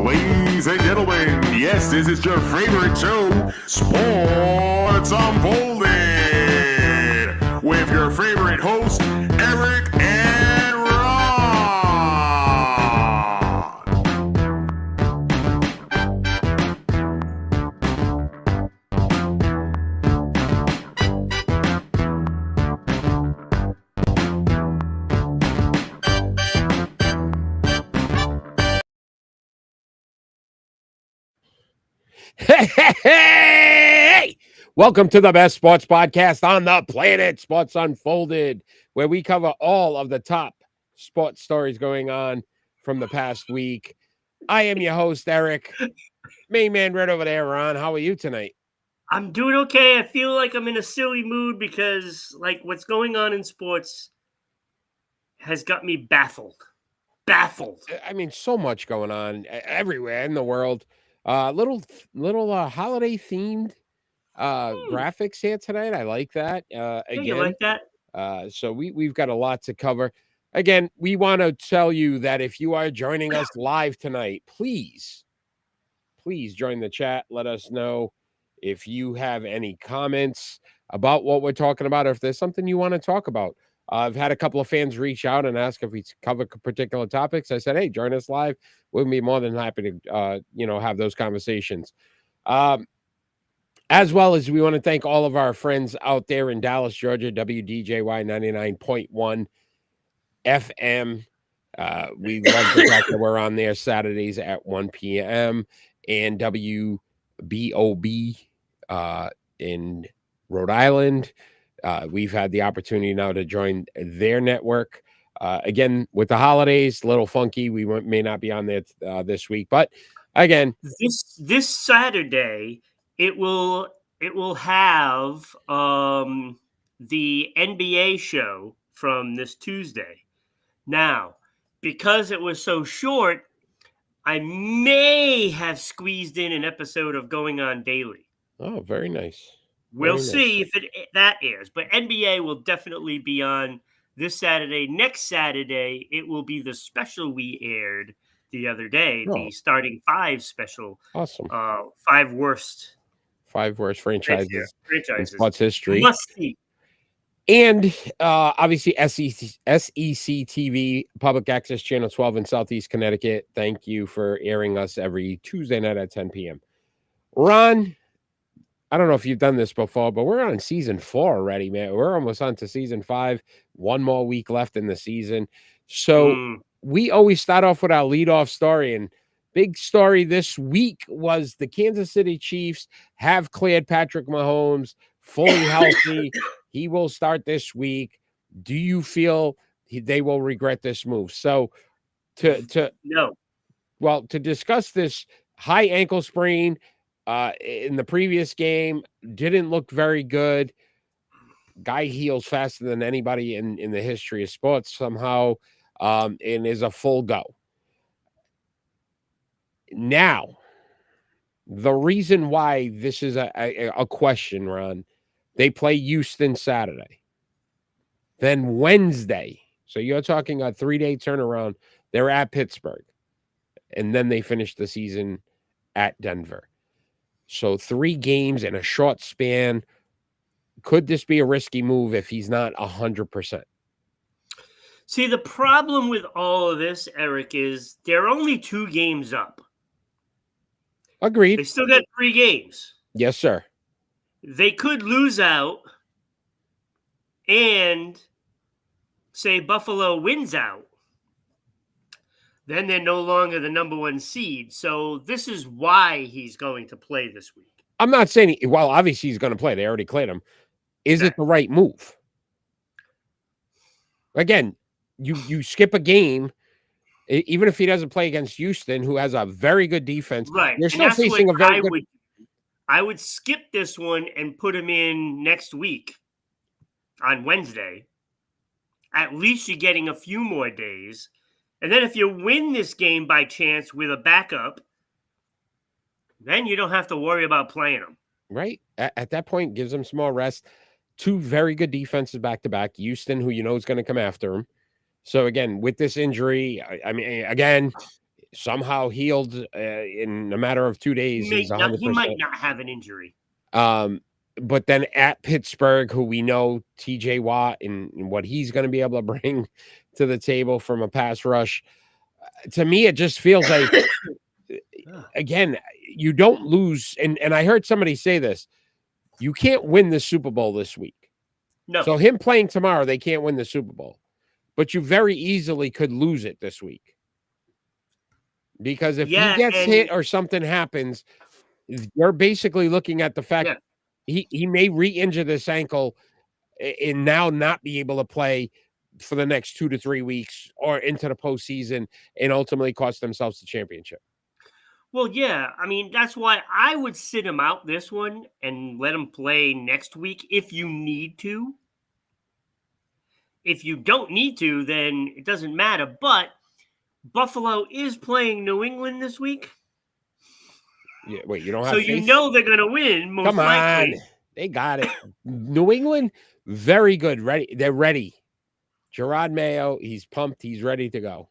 Ladies and gentlemen, yes, this is your favorite show, Sports Unfolded, with your favorite hosts, Eric and Ron. Hey! Welcome to the best sports podcast on the planet, Sports Unfolded, where we cover all of the top sports stories going on from the past week. I am your host, Eric. Main man right over there, Ron. How are you tonight? I'm doing okay. I feel like I'm in a silly mood because, what's going on in sports has got me baffled. I mean, so much going on everywhere in the world. Little holiday themed graphics here tonight. I like that. Yeah, Again, you like that? So we've got a lot to cover. Again, we want to tell you that if you are joining us live tonight, please join the chat. Let us know if you have any comments about what we're talking about, or if there's something you want to talk about. I've had a couple of fans reach out and ask if we cover particular topics. I said, hey, join us live. We'll be more than happy to, have those conversations. As well as we want to thank all of our friends out there in Dallas, Georgia, WDJY 99.1 FM. We love the fact that we're on there Saturdays at 1 p.m. and WBOB in Rhode Island. We've had the opportunity now to join their network. Again, with the holidays, a little funky. We may not be on there this week, but again, this Saturday it will have the NBA show from this Tuesday. Now, because it was so short, I may have squeezed in an episode of Going On Daily. Oh, very nice. We'll see if that airs, but NBA will definitely be on this Saturday. Next Saturday, it will be the special we aired the other day, the Starting Five special. Awesome. Five worst franchises in sports history. Must see. And obviously SEC TV, Public Access Channel 12 in Southeast Connecticut. Thank you for airing us every Tuesday night at 10 p.m. Ron, I don't know if you've done this before, but we're on season 4 already, man. We're almost on to season 5. One more week left in the season. So we always start off with our leadoff story. And big story this week was the Kansas City Chiefs have cleared Patrick Mahomes fully healthy. He will start this week. Do you feel they will regret this move? So to discuss this high ankle sprain, in the previous game, didn't look very good. Guy heals faster than anybody in the history of sports somehow, and is a full go. Now, the reason why this is a question, Ron, they play Houston Saturday. Then Wednesday, so you're talking a 3-day turnaround, they're at Pittsburgh. And then they finish the season at Denver. So 3 games in a short span. Could this be a risky move if he's not 100%? See, the problem with all of this, Eric, is they're only 2 games up. Agreed. They still got 3 games. Yes, sir. They could lose out and say Buffalo wins out. Then they're no longer the number 1 seed. So this is why he's going to play this week. I'm not saying, obviously he's going to play. They already cleared him. Is it the right move? Again, you skip a game, even if he doesn't play against Houston, who has a very good defense. Right. You're still facing a very good. I would skip this one and put him in next week on Wednesday. At least you're getting a few more days. And then if you win this game by chance with a backup, then you don't have to worry about playing him. Right. At that point, gives him some more rest. two very good defenses back to back. Houston, who is going to come after him. So again, with this injury, I mean, again, somehow healed in a matter of 2 days. He's 100%. He might not have an injury. But then at Pittsburgh, who we know TJ Watt and what he's going to be able to bring to the table from a pass rush, to me, it just feels like, again, you don't lose. And I heard somebody say this, you can't win the Super Bowl this week. No. So him playing tomorrow, they can't win the Super Bowl. But you very easily could lose it this week. Because if he gets hit or something happens, you're basically looking at the fact he may re-injure this ankle and now not be able to play for the next 2 to 3 weeks or into the postseason and ultimately cost themselves the championship. Well, yeah. I mean, that's why I would sit him out this one and let him play next week if you need to. If you don't need to, then it doesn't matter. But Buffalo is playing New England this week. Yeah, wait, you don't have so you know they're going to win, most likely. On. They got it. New England, very good. Ready. They're ready. Gerard Mayo, he's pumped. He's ready to go.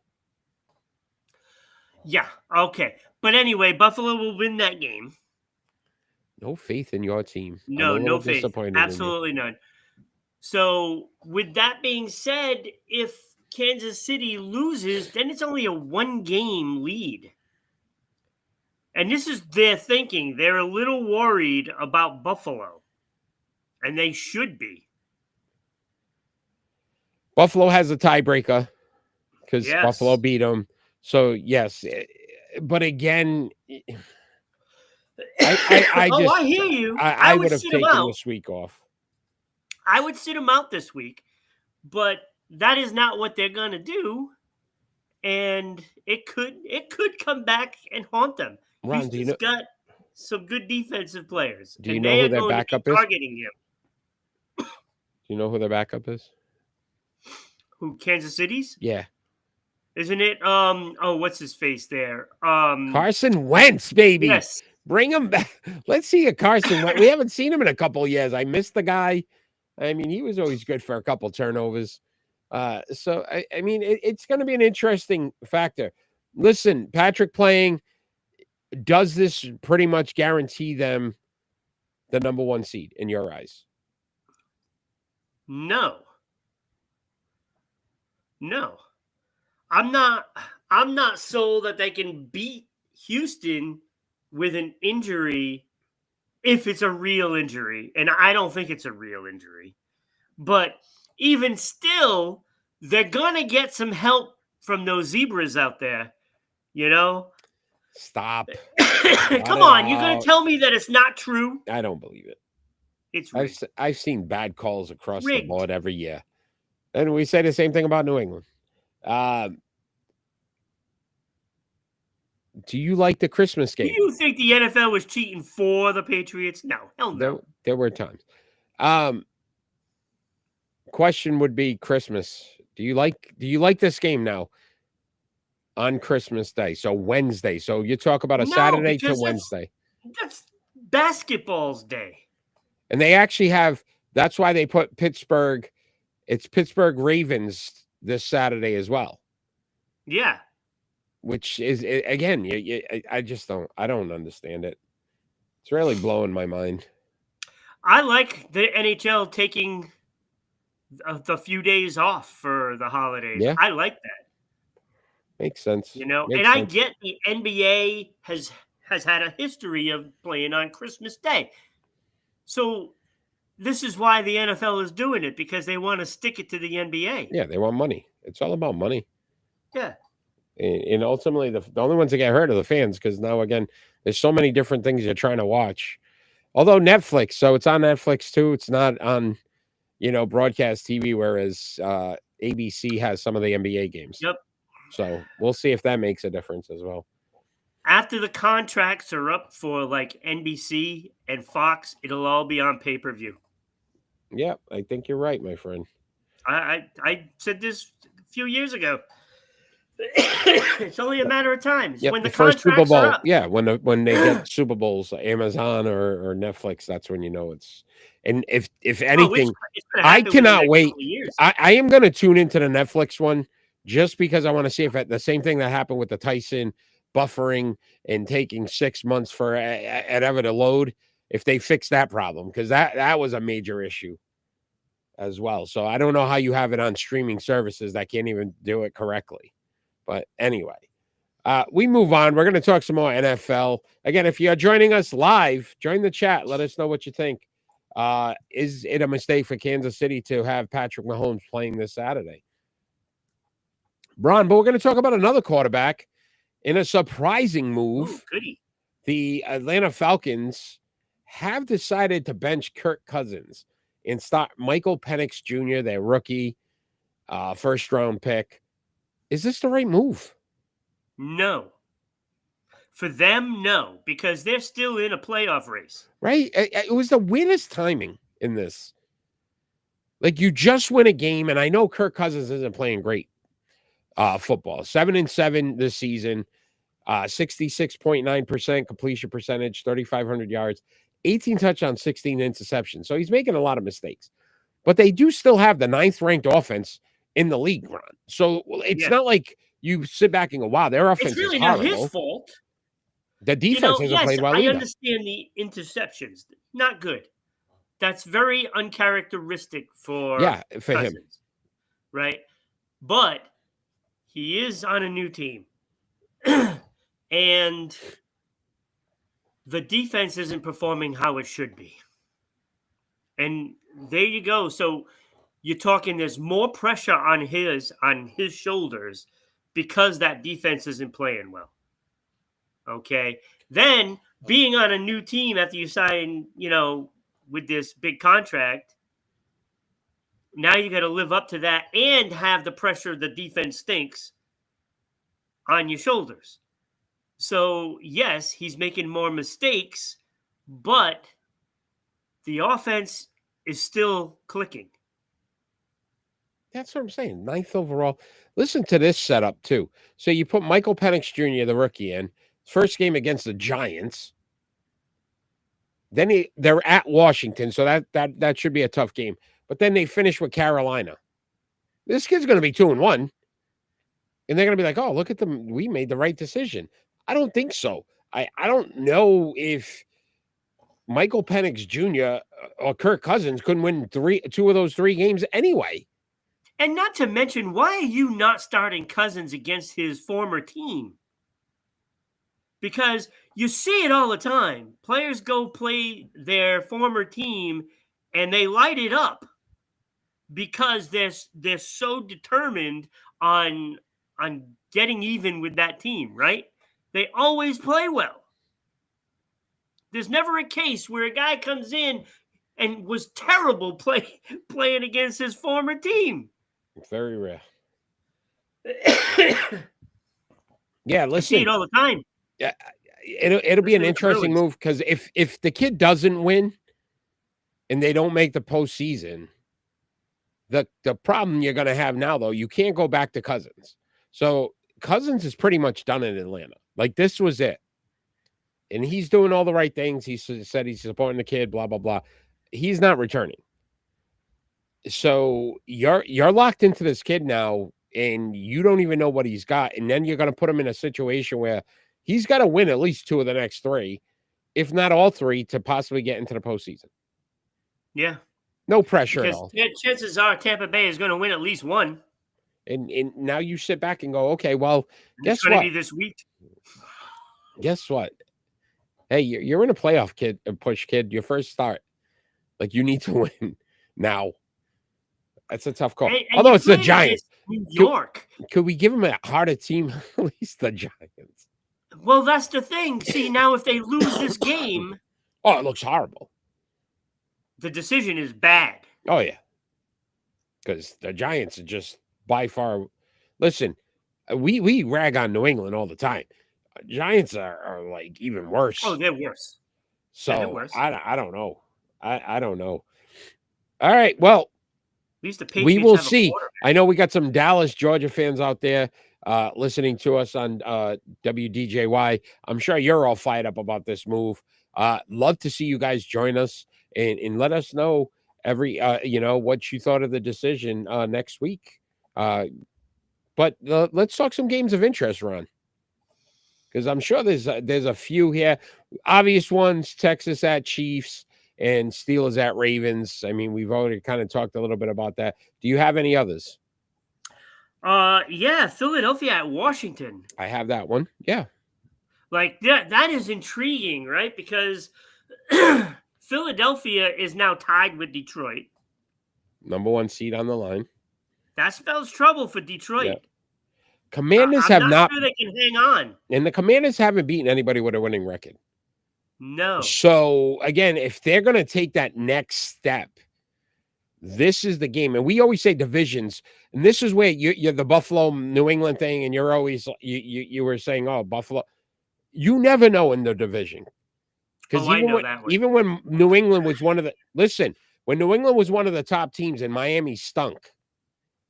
Yeah, okay. But anyway, Buffalo will win that game. No faith in your team. No faith. Absolutely none. So with that being said, if Kansas City loses, then it's only a 1-game lead. And this is their thinking. They're a little worried about Buffalo. And they should be. Buffalo has a tiebreaker because Buffalo beat them. So, yes. But again, I hear you. I would have taken this week off. I would sit them out this week. But that is not what they're going to do. And it could come back and haunt them. Ron, He's got some good defensive players. Do you know who their backup is? Targeting him. Do you know who their backup is? Who, Kansas City's? Yeah. Isn't it? What's his face there? Carson Wentz, baby. Yes. Bring him back. Let's see a Carson Wentz. We haven't seen him in a couple of years. I missed the guy. I mean, he was always good for a couple turnovers. So, I mean, it's going to be an interesting factor. Listen, Patrick playing, does this pretty much guarantee them the number 1 seed in your eyes? No. I'm not sold that they can beat Houston with an injury if it's a real injury. And I don't think it's a real injury. But even still, they're going to get some help from those zebras out there, Stop. Come on, you're going to tell me that it's not true? I don't believe it. It's rigged. I've seen bad calls across the board every year. And we say the same thing about New England. Do you like the Christmas game? Do you think the NFL was cheating for the Patriots? No. Hell no. There were times. Question would be Christmas. Do you like this game now? On Christmas Day, so Wednesday. So you talk about a Saturday to Wednesday. That's basketball's day. And they actually have, that's why they put Pittsburgh, it's Pittsburgh Ravens this Saturday as well. Yeah. Which is, again, I don't understand it. It's really blowing my mind. I like the NHL taking the few days off for the holidays. Yeah. I like that. Makes sense. I get the NBA has had a history of playing on Christmas Day. So this is why the NFL is doing it, because they want to stick it to the NBA. Yeah, they want money. It's all about money. Yeah. And ultimately, the only ones that get hurt are the fans, because now, again, there's so many different things you're trying to watch. Although Netflix, so it's on Netflix too. It's not on, broadcast TV, whereas ABC has some of the NBA games. Yep. So we'll see if that makes a difference as well. After the contracts are up for like NBC and Fox, it'll all be on pay-per-view. Yeah, I think you're right, my friend. I said this a few years ago. It's only a matter of time. Yep, when the first Super Bowl, are up. yeah, when they get Super Bowls, Amazon or Netflix, that's when it's. And if Oh, anything, it's gonna I happen within the cannot next wait. couple of years. I am going to tune into the Netflix one just because I want to see if the same thing that happened with the Tyson buffering and taking 6 months for Ever to load, if they fix that problem, because that was a major issue as well. So I don't know how you have it on streaming services that can't even do it correctly. But anyway, we move on. We're going to talk some more NFL. Again, if you're joining us live, join the chat. Let us know what you think. Is it a mistake for Kansas City to have Patrick Mahomes playing this Saturday? Bron, but we're going to talk about another quarterback in a surprising move. Ooh, goody. The Atlanta Falcons have decided to bench Kirk Cousins and start Michael Penix Jr., their rookie first-round pick. Is this the right move? No. For them, no, because they're still in a playoff race. Right? It was the weirdest timing in this. Like, you just win a game, and I know Kirk Cousins isn't playing great football. 7-7 this season, 66.9% completion percentage, 3,500 yards, 18 touchdowns, 16 interceptions. So he's making a lot of mistakes. But they do still have the 9th-ranked offense in the league, Ron. So it's not like you sit back and go, wow, their offense It's really is not horrible. his fault. The defense hasn't played well I either. understand the interceptions. Not good. That's very uncharacteristic for him. Cousins, right? But he is on a new team. And the defense isn't performing how it should be. And there you go. So you're talking there's more pressure on his shoulders because that defense isn't playing well. Okay. Then being on a new team after you sign, with this big contract, now you got to live up to that and have the pressure of the defense stinks on your shoulders. So, yes, he's making more mistakes, but the offense is still clicking. That's what I'm saying. 9th overall. Listen to this setup, too. So you put Michael Penix Jr., the rookie, in. First game against the Giants. Then they're at Washington, so that should be a tough game. But then they finish with Carolina. This kid's going to be 2-1. And they're going to be like, oh, look at them. We made the right decision. I don't think so. I don't know if Michael Penix Jr. or Kirk Cousins couldn't win 2 of those 3 games anyway. And not to mention, why are you not starting Cousins against his former team? Because you see it all the time. Players go play their former team and they light it up because they're so determined on getting even with that team, right? They always play well. There's never a case where a guy comes in and was terrible playing against his former team. Very rare. Yeah, listen. I see it all the time. Yeah, it'll be an interesting move because if the kid doesn't win and they don't make the postseason, the problem you're going to have now, though, you can't go back to Cousins. So Cousins is pretty much done in Atlanta. Like, this was it. And he's doing all the right things. He said he's supporting the kid, blah, blah, blah. He's not returning. So you're locked into this kid now, and you don't even know what he's got. And then you're going to put him in a situation where he's got to win at least 2 of the next 3, if not all 3, to possibly get into the postseason. Yeah. No pressure at all. Chances are Tampa Bay is going to win at least 1. And now you sit back and go, okay, well, guess what? It's going to be this week. Guess what? Hey, you're in a playoff push, kid. Your first start. Like, you need to win now. That's a tough call. Although it's the Giants. New York. Could we give them a harder team? At least the Giants. Well, that's the thing. See, now if they lose this game. Oh, it looks horrible. The decision is bad. Oh, yeah. Because the Giants are just by far. Listen, we rag on New England all the time. Giants are like even worse. Oh, they're worse. So they're worse. I don't know. I don't know. All right. Well, at least the Patriots we will have a see. quarterback. I know we got some Dallas, Georgia fans out there listening to us on WDJY. I'm sure you're all fired up about this move. Love to see you guys join us. and let us know what you thought of the decision next week. But let's talk some games of interest, Ron, because I'm sure there's a few here. Obvious ones: Texas at Chiefs and Steelers at Ravens. I mean, we've already kind of talked a little bit about that. Do you have any others? Yeah, Philadelphia at Washington. I have that one. Yeah. Like that is intriguing, right? Because Philadelphia is now tied with Detroit. Number 1 seed on the line. That spells trouble for Detroit. Yeah. Commanders I'm have not sure they can hang on. And the Commanders haven't beaten anybody with a winning record. No. So, again, if they're going to take that next step, this is the game. And we always say divisions. And this is where you're the Buffalo, New England thing. And you're always, you were saying, oh, Buffalo. You never know in the division. Because even when New England was one of the top teams and Miami stunk,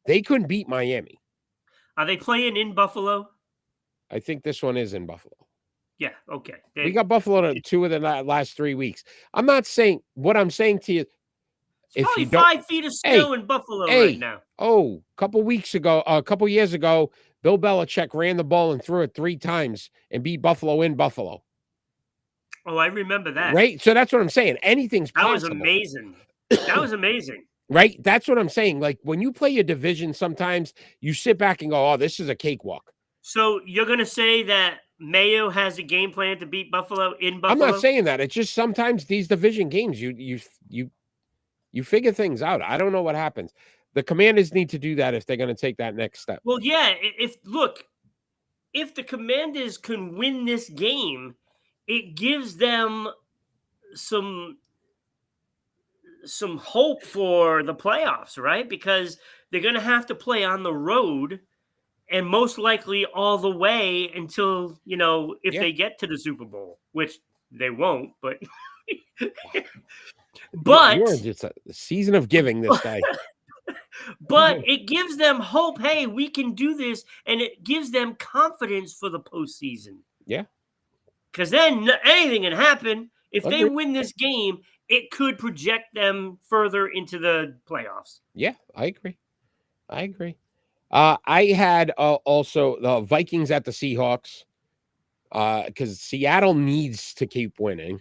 they couldn't beat Miami. Are they playing in Buffalo? I think this one is in Buffalo. Yeah, okay. We got Buffalo 2 of the last 3 weeks. I'm not saying what I'm saying to you. It's probably 5 feet of snow in Buffalo right now. Oh, a couple years ago, Bill Belichick ran the ball and threw it 3 times and beat Buffalo in Buffalo. Oh, I remember that. Right? So that's what I'm saying. Anything's possible. That was amazing. That was amazing. Right? That's what I'm saying. Like, when you play a division, sometimes you sit back and go, oh, this is a cakewalk. So you're going to say that Mayo has a game plan to beat Buffalo in Buffalo? I'm not saying that. It's just sometimes these division games, you figure things out. I don't know what happens. The Commanders need to do that if they're going to take that next step. Well, yeah. If the Commanders can win this game, it gives them some hope for the playoffs, right? Because they're going to have to play on the road and most likely all the way until, if they get to the Super Bowl, which they won't, but you're just a season of giving this day. But it gives them hope. Hey, we can do this. And it gives them confidence for the postseason. Yeah. Because then anything can happen. If they win this game, it could project them further into the playoffs. Yeah, I agree. I had also the Vikings at the Seahawks because Seattle needs to keep winning.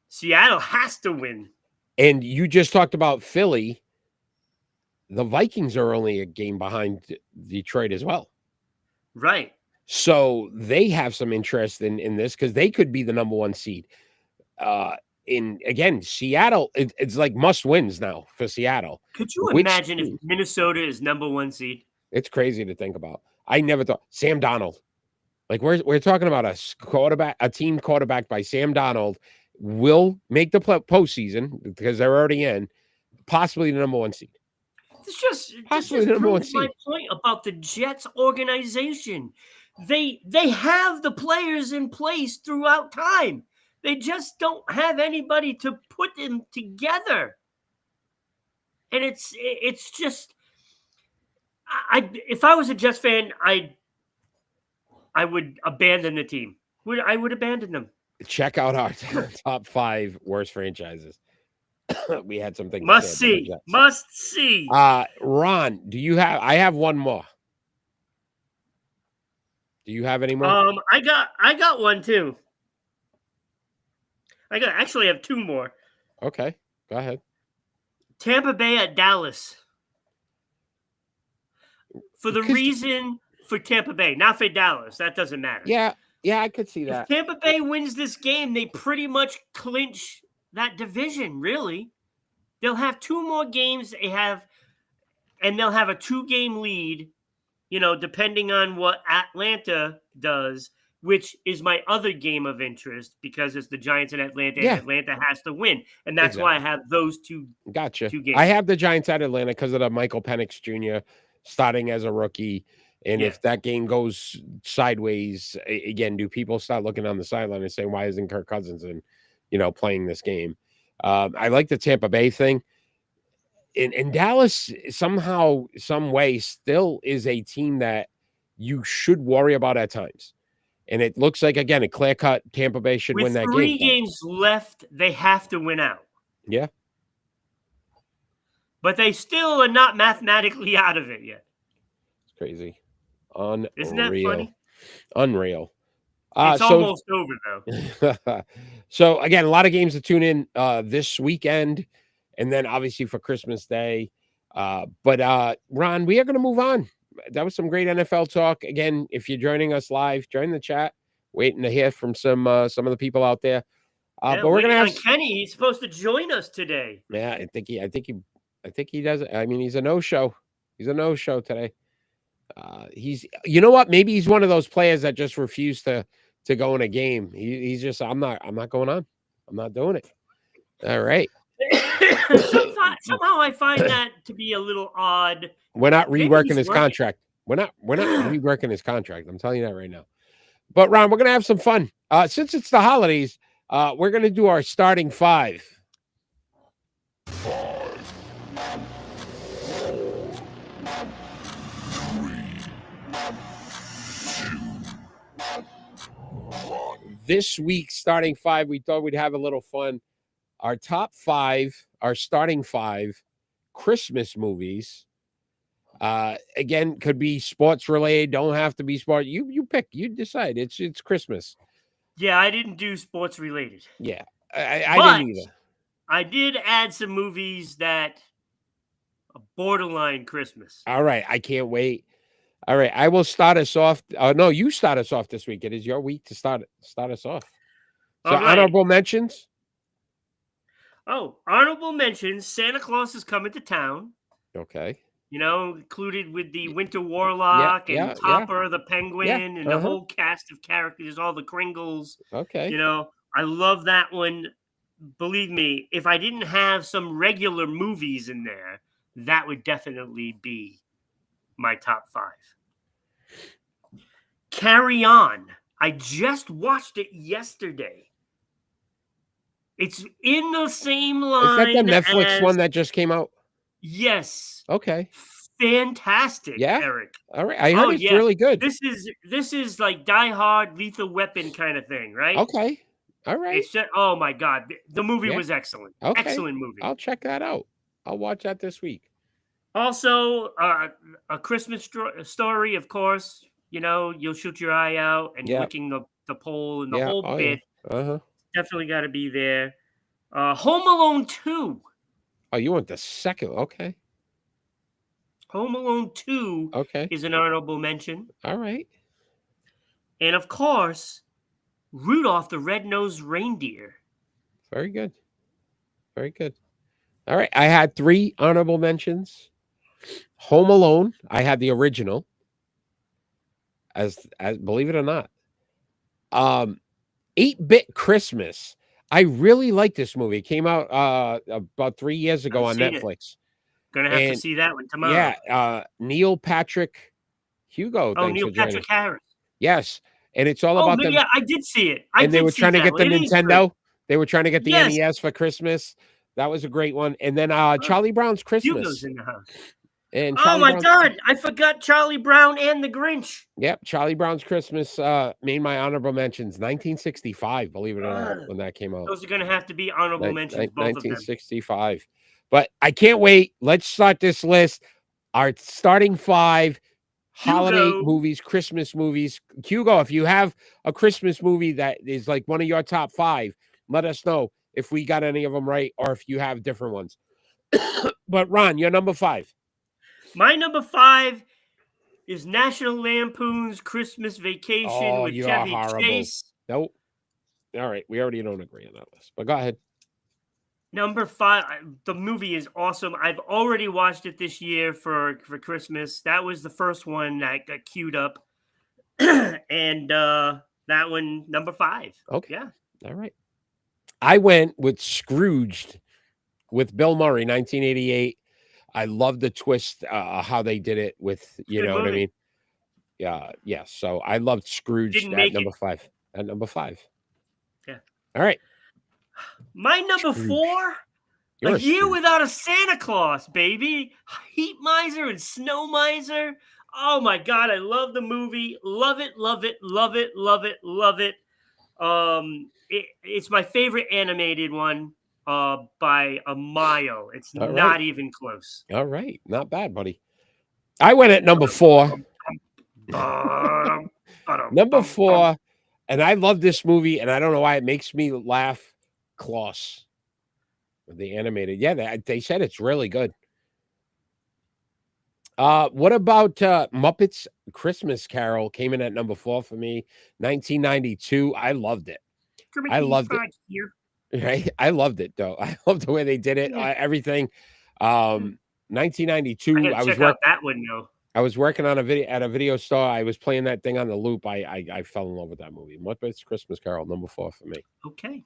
Seattle has to win. And you just talked about Philly. The Vikings are only a game behind Detroit as well. Right. So they have some interest in this because they could be the number 1 seed. Again, Seattle, it's like must wins now for Seattle. Could you imagine if Minnesota is number 1 seed? It's crazy to think about. I never thought Sam Darnold. Like we're talking about a team quarterbacked by Sam Darnold will make the postseason because they're already in, possibly the number 1 seed. This just proves my point about the Jets organization. They have the players in place throughout time. They just don't have anybody to put them together. And it's just if I was a Jets fan, I would abandon the team. I would abandon them. Check out our top 5 worst franchises. We had some things. Must see. Ron, do you have? I have one more. Do you have any more? I got one too. I have 2 more. Okay, go ahead. Tampa Bay at Dallas. For the reason for Tampa Bay, not for Dallas. That doesn't matter. Yeah, I could see that. If Tampa Bay wins this game, they pretty much clinch that division, really. They'll have 2 more games they'll have a 2-game lead, depending on what Atlanta does, which is my other game of interest because it's the Giants and Atlanta, and Atlanta has to win. And that's why I have those 2 Gotcha. 2 games. I have the Giants at Atlanta because of the Michael Penix Jr. starting as a rookie. And if that game goes sideways, again, do people start looking on the sideline and saying, why isn't Kirk Cousins playing this game? I like the Tampa Bay thing. In Dallas, somehow, some way, still is a team that you should worry about at times. And it looks like, again, a clear-cut Tampa Bay should win that game. With 3 games left, they have to win out. Yeah. But they still are not mathematically out of it yet. It's crazy. Isn't that funny? Unreal. It's almost over, though. So, again, a lot of games to tune in this weekend and then obviously for Christmas Day. But Ron, we are going to move on. That was some great NFL talk. Again, if you're joining us live, join the chat. Waiting to hear from some of the people out there. But we're gonna have Kenny. He's supposed to join us today. Yeah, I think he does. I mean, he's a no-show. He's a no-show today. You know what? Maybe he's one of those players that just refused to go in a game. He's just, I'm not going on. I'm not doing it. All right. Somehow I find that to be a little odd. We're not reworking his contract. We're not reworking his contract. I'm telling you that right now. But Ron, we're gonna have some fun. Since it's the holidays, we're gonna do our starting five. This week's starting five, we thought we'd have a little fun. Our top five, our starting five Christmas movies. Again, could be sports related, don't have to be sport. You pick, you decide. It's Christmas. Yeah, I didn't do sports related. Yeah, I didn't either. I did add some movies that are borderline Christmas. All right, I can't wait. All right, I will start us off. No, you start us off this week. It is your week to start us off. So honorable mentions. Oh, honorable mentions. Santa Claus is coming to town. Okay. You know, included with the Winter Warlock and Topper the Penguin and the whole cast of characters, all the Kringles. Okay. You know, I love that one. Believe me, if I didn't have some regular movies in there, that would definitely be my top five. Carry On. I just watched it yesterday. It's in the same line. Is that the Netflix one that just came out? Yes. Okay. Fantastic, Eric. All right. I heard it's really good. This is like Die Hard, Lethal Weapon kind of thing, right? Okay. All right. It's just, oh my God. The movie was excellent. Okay. Excellent movie. I'll check that out. I'll watch that this week. Also, A Christmas Story, of course. You know, you'll shoot your eye out and licking the pole and the whole bit. Yeah. Uh-huh. Definitely got to be there. Home Alone 2. Oh, you want the second? Okay. Home Alone 2 is an honorable mention. All right. And of course, Rudolph the Red-Nosed Reindeer. Very good. Very good. All right. I had 3 honorable mentions. Home Alone. I had the original. As believe it or not. 8-Bit Christmas. I really like this movie. It came out about 3 years ago on Netflix. Gonna have to see that one tomorrow. Yeah, Neil Patrick Hugo. Oh, Neil Patrick Harris. Yes, and it's all about them. Yeah, I did see it. They were trying to get the Nintendo. They were trying to get the NES for Christmas. That was a great one. And then Charlie Brown's Christmas. Hugo's in the house. And God, I forgot Charlie Brown and the Grinch. Yep, Charlie Brown's Christmas made my honorable mentions. 1965, believe it or not, when that came out. Those are going to have to be honorable mentions, both 1965. Of them. But I can't wait. Let's start this list. Our starting 5 holiday movies, Christmas movies. Hugo, if you have a Christmas movie that is like one of your top 5, let us know if we got any of them right or if you have different ones. But Ron, you're number 5. My number 5 is National Lampoon's Christmas Vacation with Chevy Chase. Nope. All right. We already don't agree on that list, but go ahead. Number 5, the movie is awesome. I've already watched it this year for Christmas. That was the first one that got queued up. And that one, number 5. Okay. Yeah. All right. I went with Scrooged with Bill Murray, 1988. I love the twist, how they did it with, you know what I mean? Yeah. So I loved Scrooge at number 5. At number 5. Yeah. All right. My number 4, A Year Without a Santa Claus, baby. Heat Miser and Snow Miser. Oh my God, I love the movie. Love it, love it, love it, love it, love it. It's my favorite animated one. by a mile. It's All not right. even close. All right. Not bad, buddy. I went at number 4. Number 4, and I love this movie, and I don't know why it makes me laugh. Klaus, the animated. Yeah, they said it's really good. What about Muppets Christmas Carol? Came in at number 4 for me. 1992. I loved it. I loved it. Here. Right? I loved it though. I loved the way they did it. Yeah. Everything. I 1992. gotta check out that one though. I was working on a video store. I was playing that thing on the loop. I fell in love with that movie. Muppets Christmas Carol, number 4 for me. Okay.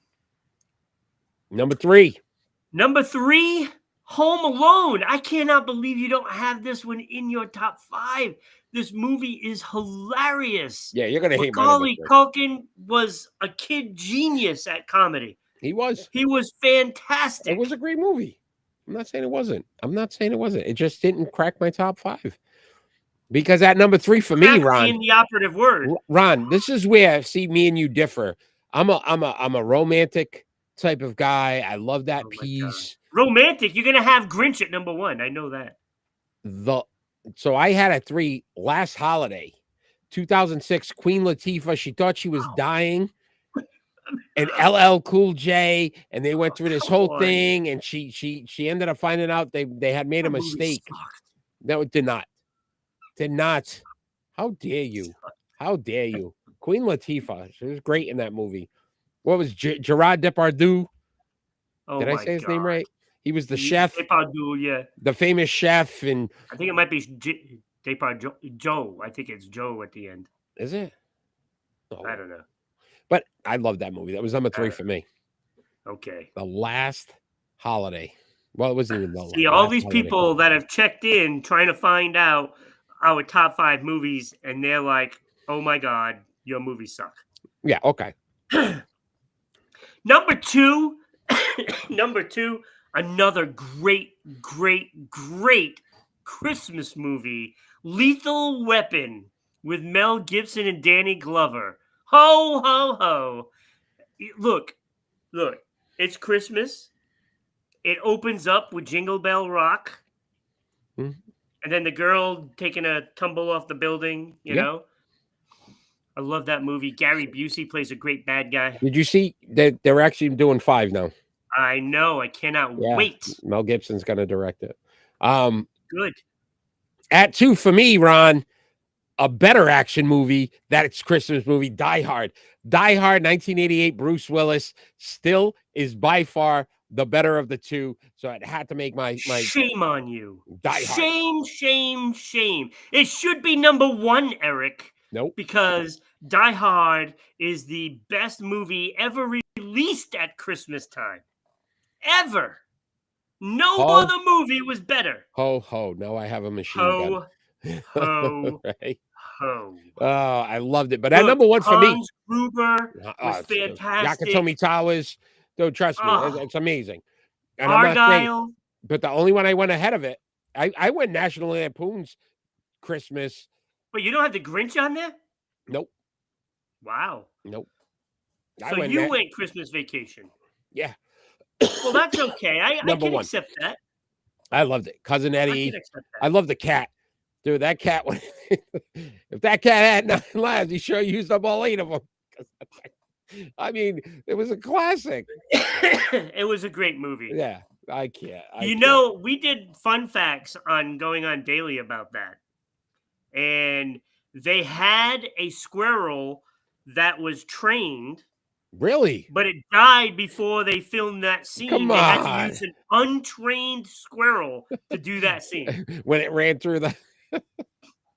Number 3. Number 3, Home Alone. I cannot believe you don't have this one in your top 5. This movie is hilarious. Yeah, you're gonna hate my Macaulay Culkin was a kid genius at comedy. He was. He was fantastic. It was a great movie. I'm not saying it wasn't. It just didn't crack my top 5. Because at number 3 for me, Ron. In the operative word. Ron, this is where me and you differ. I'm a romantic type of guy. I love that piece. Romantic. You're gonna have Grinch at number 1. I know that. So I had a 3 last holiday, 2006. Queen Latifah. She thought she was dying, and LL Cool J, and they went through this whole thing, and she ended up finding out they had made a mistake. No, it did not. Did not. How dare you? How dare you? Queen Latifah. She was great in that movie. What was Gerard Depardieu? Did I say his name right? He was the chef. Depardieu, yeah. The famous chef, and I think it might be Depardieu. Joe. I think it's Joe at the end. Is it? Oh. I don't know. But I love that movie. That was number 3 for me. Okay. The Last Holiday. Well, it wasn't even the See, all these people that have checked in trying to find out our top 5 movies, and they're like, oh my God, your movies suck. Yeah, okay. Number 2, another great Christmas movie, Lethal Weapon with Mel Gibson and Danny Glover. Ho, ho, ho. Look, it's Christmas. It opens up with Jingle Bell Rock. Mm-hmm. And then the girl taking a tumble off the building, you know. I love that movie. Gary Busey plays a great bad guy. Did you see that they're actually doing 5 now? I know. I cannot wait. Mel Gibson's going to direct it. Good. At 2 for me, Ron, a better action movie that it's Christmas movie, Die Hard. Die Hard, 1988, Bruce Willis, still is by far the better of the 2. So I had to make my shame on you. Die Hard. Shame. It should be number 1, Eric. Nope. Because Die Hard is the best movie ever released at Christmas time. Ever. No other movie was better. Ho, ho. Now I have a machine gun. Ho, right? Ho. Oh, I loved it. But at number 1 for me. Hans Gruber was fantastic. Nakatomi Towers. Don't trust me. It's amazing. And Argyle. But the only one I went ahead of it, I went National Lampoon's Christmas. But you don't have the Grinch on there? Nope. Wow. Nope. So you went Christmas Vacation. Yeah. Well, that's okay. I can accept that. I loved it. Cousin Eddie. I love the cat. Dude, that cat, if that cat had 9 lives, he sure used up all 8 of them. I mean, it was a classic. It was a great movie. Yeah, I can't. Know, we did fun facts on Going On Daily about that. And they had a squirrel that was trained. Really? But it died before they filmed that scene. Come on. They had to use an untrained squirrel to do that scene. When it ran through the...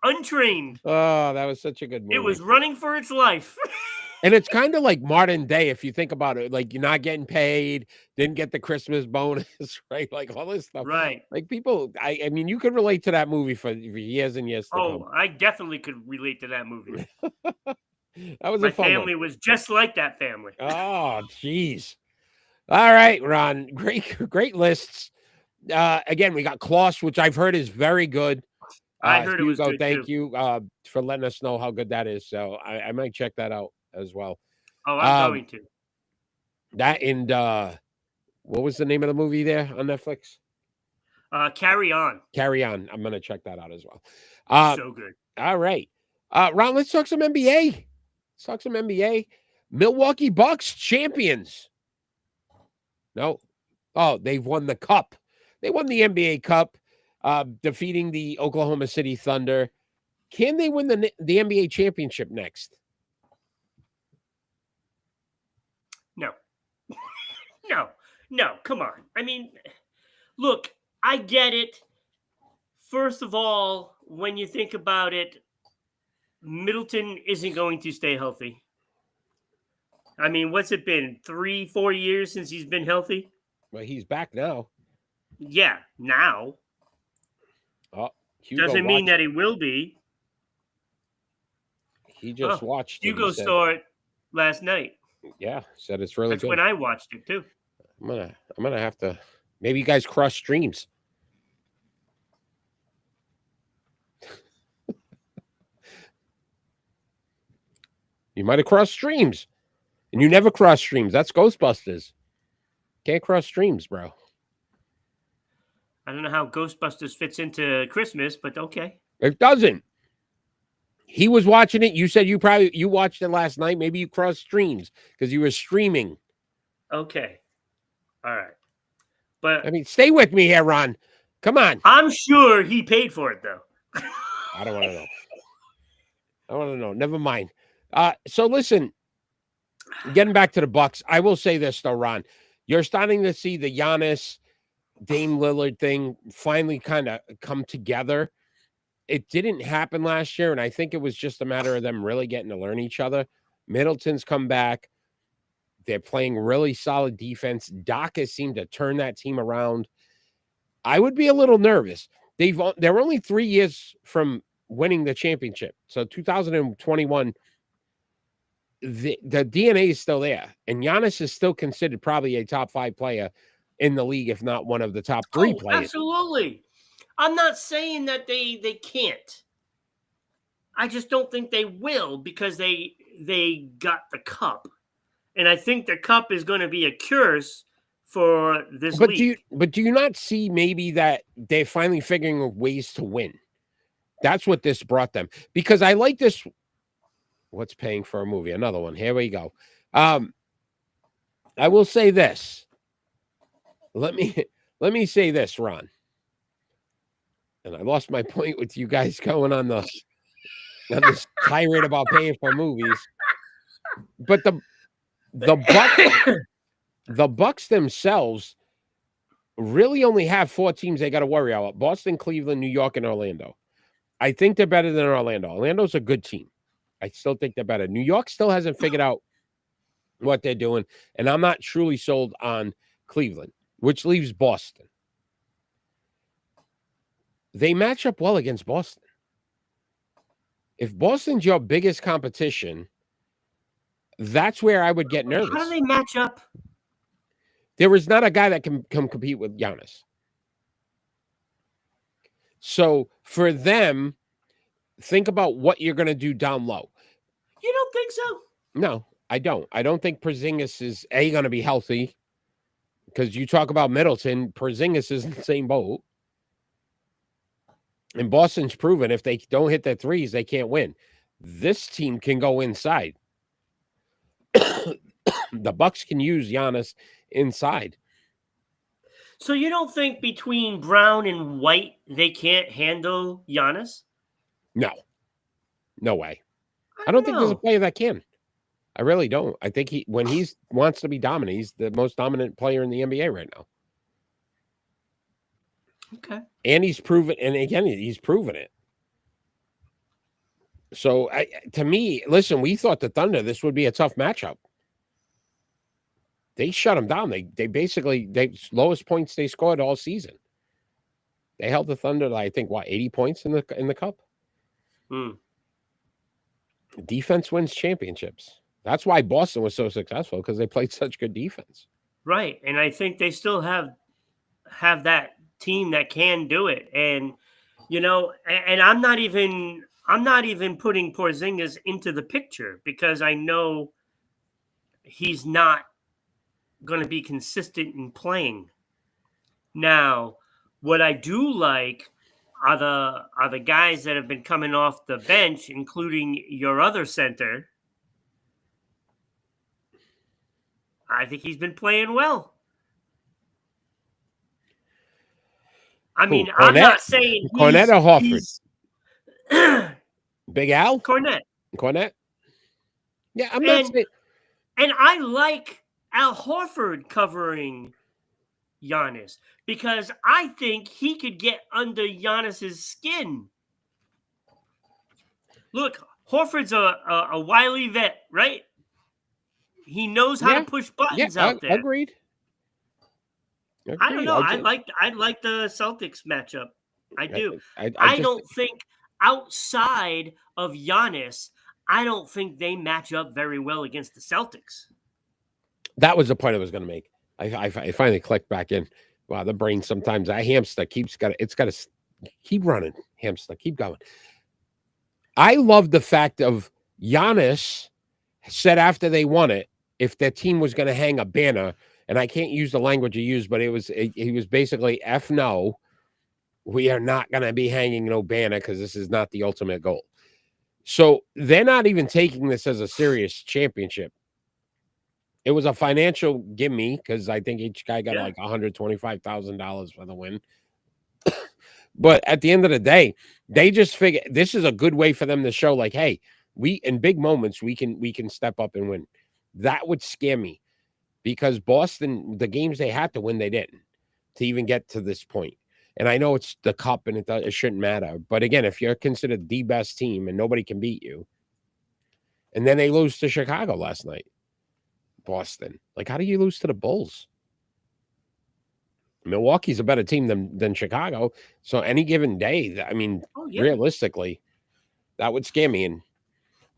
Untrained. Oh, that was such a good movie. It was running for its life. And it's kind of like modern day, if you think about it. Like, you're not getting paid, didn't get the Christmas bonus, right? Like, all this stuff. Right. Like, people, I mean, you could relate to that movie for years and years to come. I definitely could relate to that movie. That was My family was just like that family. Oh, jeez. All right, Ron. Great lists. Again, we got Klaus, which I've heard is very good. I heard it was good. Thank you for letting us know how good that is. So I might check that out as well. Oh, I'm going to. That and What was the name of the movie there on Netflix? Carry On. Carry On. I'm going to check that out as well. So good. All right. Ron, let's talk some NBA. Milwaukee Bucks champions. No. Oh, they've won the cup. They won the NBA Cup, defeating the Oklahoma City Thunder. Can they win the NBA championship next? No. No, come on. I mean, look, I get it. First of all, when you think about it, Middleton isn't going to stay healthy. I mean, what's it been? 3-4 years since he's been healthy? Well, he's back now. Yeah, now. Oh, Hugo doesn't mean that he will be. He just watched it. Hugo saw it last night. Yeah, said it's really That's good. when I watched it too. I'm gonna have to. Maybe you guys cross streams. You might have crossed streams, and you never cross streams. That's Ghostbusters. Can't cross streams, bro. I don't know how Ghostbusters fits into Christmas, but okay. It doesn't. He was watching it. You said you watched it last night. Maybe you crossed streams because you were streaming. Okay. All right. But I mean, stay with me here, Ron. Come on. I'm sure he paid for it, though. I don't want to know. I want to know. Never mind. So listen, getting back to the Bucks, I will say this though, Ron. You're starting to see the Giannis, Dame Lillard thing finally kind of come together. It didn't happen last year, and I think it was just a matter of them really getting to learn each other. Middleton's come back. They're playing really solid defense. Doc has seemed to turn that team around. I would be a little nervous. They're only 3 years from winning the championship. So 2021, the DNA is still there. And Giannis is still considered probably a top 5 player in the league, if not one of the top 3 players. Absolutely. I'm not saying that they can't. I just don't think they will because they got the cup. And I think the cup is going to be a curse for this league. Do you not see maybe that they're finally figuring ways to win? That's what this brought them. Because I like this. What's paying for a movie? Another one. Here we go. I will say this. Let me say this, Ron. And I lost my point with you guys going on this tirade about paying for movies. But the Bucks themselves really only have 4 teams they got to worry about: Boston, Cleveland, New York, and Orlando. I think they're better than Orlando. Orlando's a good team. I still think they're better. New York still hasn't figured out what they're doing, and I'm not truly sold on Cleveland, which leaves Boston. They match up well against Boston. If Boston's your biggest competition, that's where I would get nervous. How do they match up? There is not a guy that can compete with Giannis. So for them, think about what you're going to do down low. You don't think so? No, I don't. I don't think Porzingis is going to be healthy because you talk about Middleton. Porzingis is in the same boat. And Boston's proven if they don't hit their threes, they can't win. This team can go inside. The Bucks can use Giannis inside. So you don't think between Brown and White they can't handle Giannis? No way. I don't think there's a player that can. I really don't. I think when he wants to be dominant, he's the most dominant player in the NBA right now. Okay. And he's proven, and again, he's proven it. So to me, listen, we thought the Thunder, this would be a tough matchup. They shut them down. They basically, lowest points they scored all season. They held the Thunder to, I think, 80 points in the cup? Defense wins championships. That's why Boston was so successful, because they played such good defense. Right. And I think they still have that team that can do it. And, and I'm not even putting Porzingis into the picture because I know he's not going to be consistent in playing. Now, what I do like are the guys that have been coming off the bench, including your other center. I think he's been playing well. I mean, Who, I'm Cornette? not saying Cornette or Horford? he's Big Al? Cornette. Cornette? Yeah, I'm not saying. And I like Al Horford covering Giannis because I think he could get under Giannis's skin. Look, Horford's a wily vet, right? He knows how to push buttons out there. Agreed. I don't know. I like the Celtics matchup. I do. I don't think outside of Giannis, I don't think they match up very well against the Celtics. That was the point I was going to make. I finally clicked back in. Wow, the brain sometimes, that hamster it's got to keep running. Hamster, keep going. I love the fact of Giannis said after they won it, if their team was going to hang a banner, and I can't use the language he used, but he was basically F no, we are not going to be hanging no banner because this is not the ultimate goal. So they're not even taking this as a serious championship. It was a financial gimme because I think each guy got like $125,000 for the win. But at the end of the day, they just figure this is a good way for them to show, like, hey, we in big moments we can step up and win. That would scare me because Boston, the games they had to win, they didn't to even get to this point. And I know it's the cup and it shouldn't matter. But again, if you're considered the best team and nobody can beat you, and then they lose to Chicago last night, Boston, like, how do you lose to the Bulls? Milwaukee's a better team than Chicago. So any given day, I mean, realistically, that would scare me. And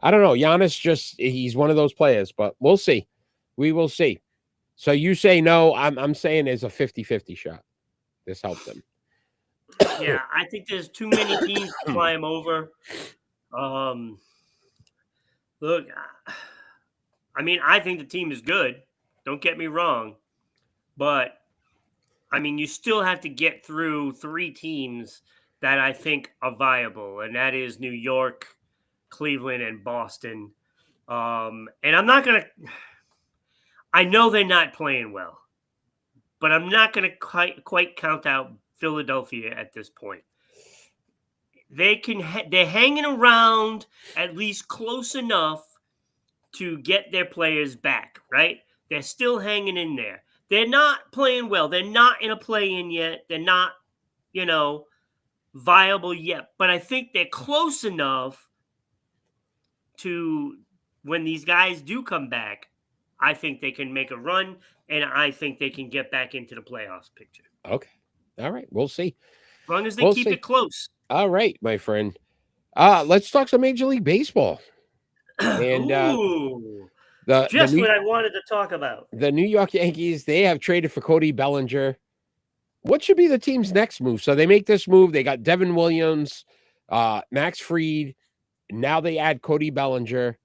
I don't know. Giannis he's one of those players, but we'll see. We will see. So you say no. I'm saying there's a 50-50 shot. This helped them. Yeah, I think there's too many teams to fly him over. Look, I mean, I think the team is good. Don't get me wrong. But, I mean, you still have to get through three teams that I think are viable, and that is New York, Cleveland, and Boston. And I'm not going to – I know they're not playing well, but I'm not going to quite count out Philadelphia at this point. They're hanging around at least close enough to get their players back, right? They're still hanging in there. They're not playing well. They're not in a play-in yet. They're not, viable yet. But I think they're close enough to, when these guys do come back, I think they can make a run, and I think they can get back into the playoffs picture. Okay. All right. We'll see. As long as they keep it close. All right, my friend. Let's talk some Major League Baseball. And what I wanted to talk about. The New York Yankees, they have traded for Cody Bellinger. What should be the team's next move? So they make this move. They got Devin Williams, Max Fried. Now they add Cody Bellinger.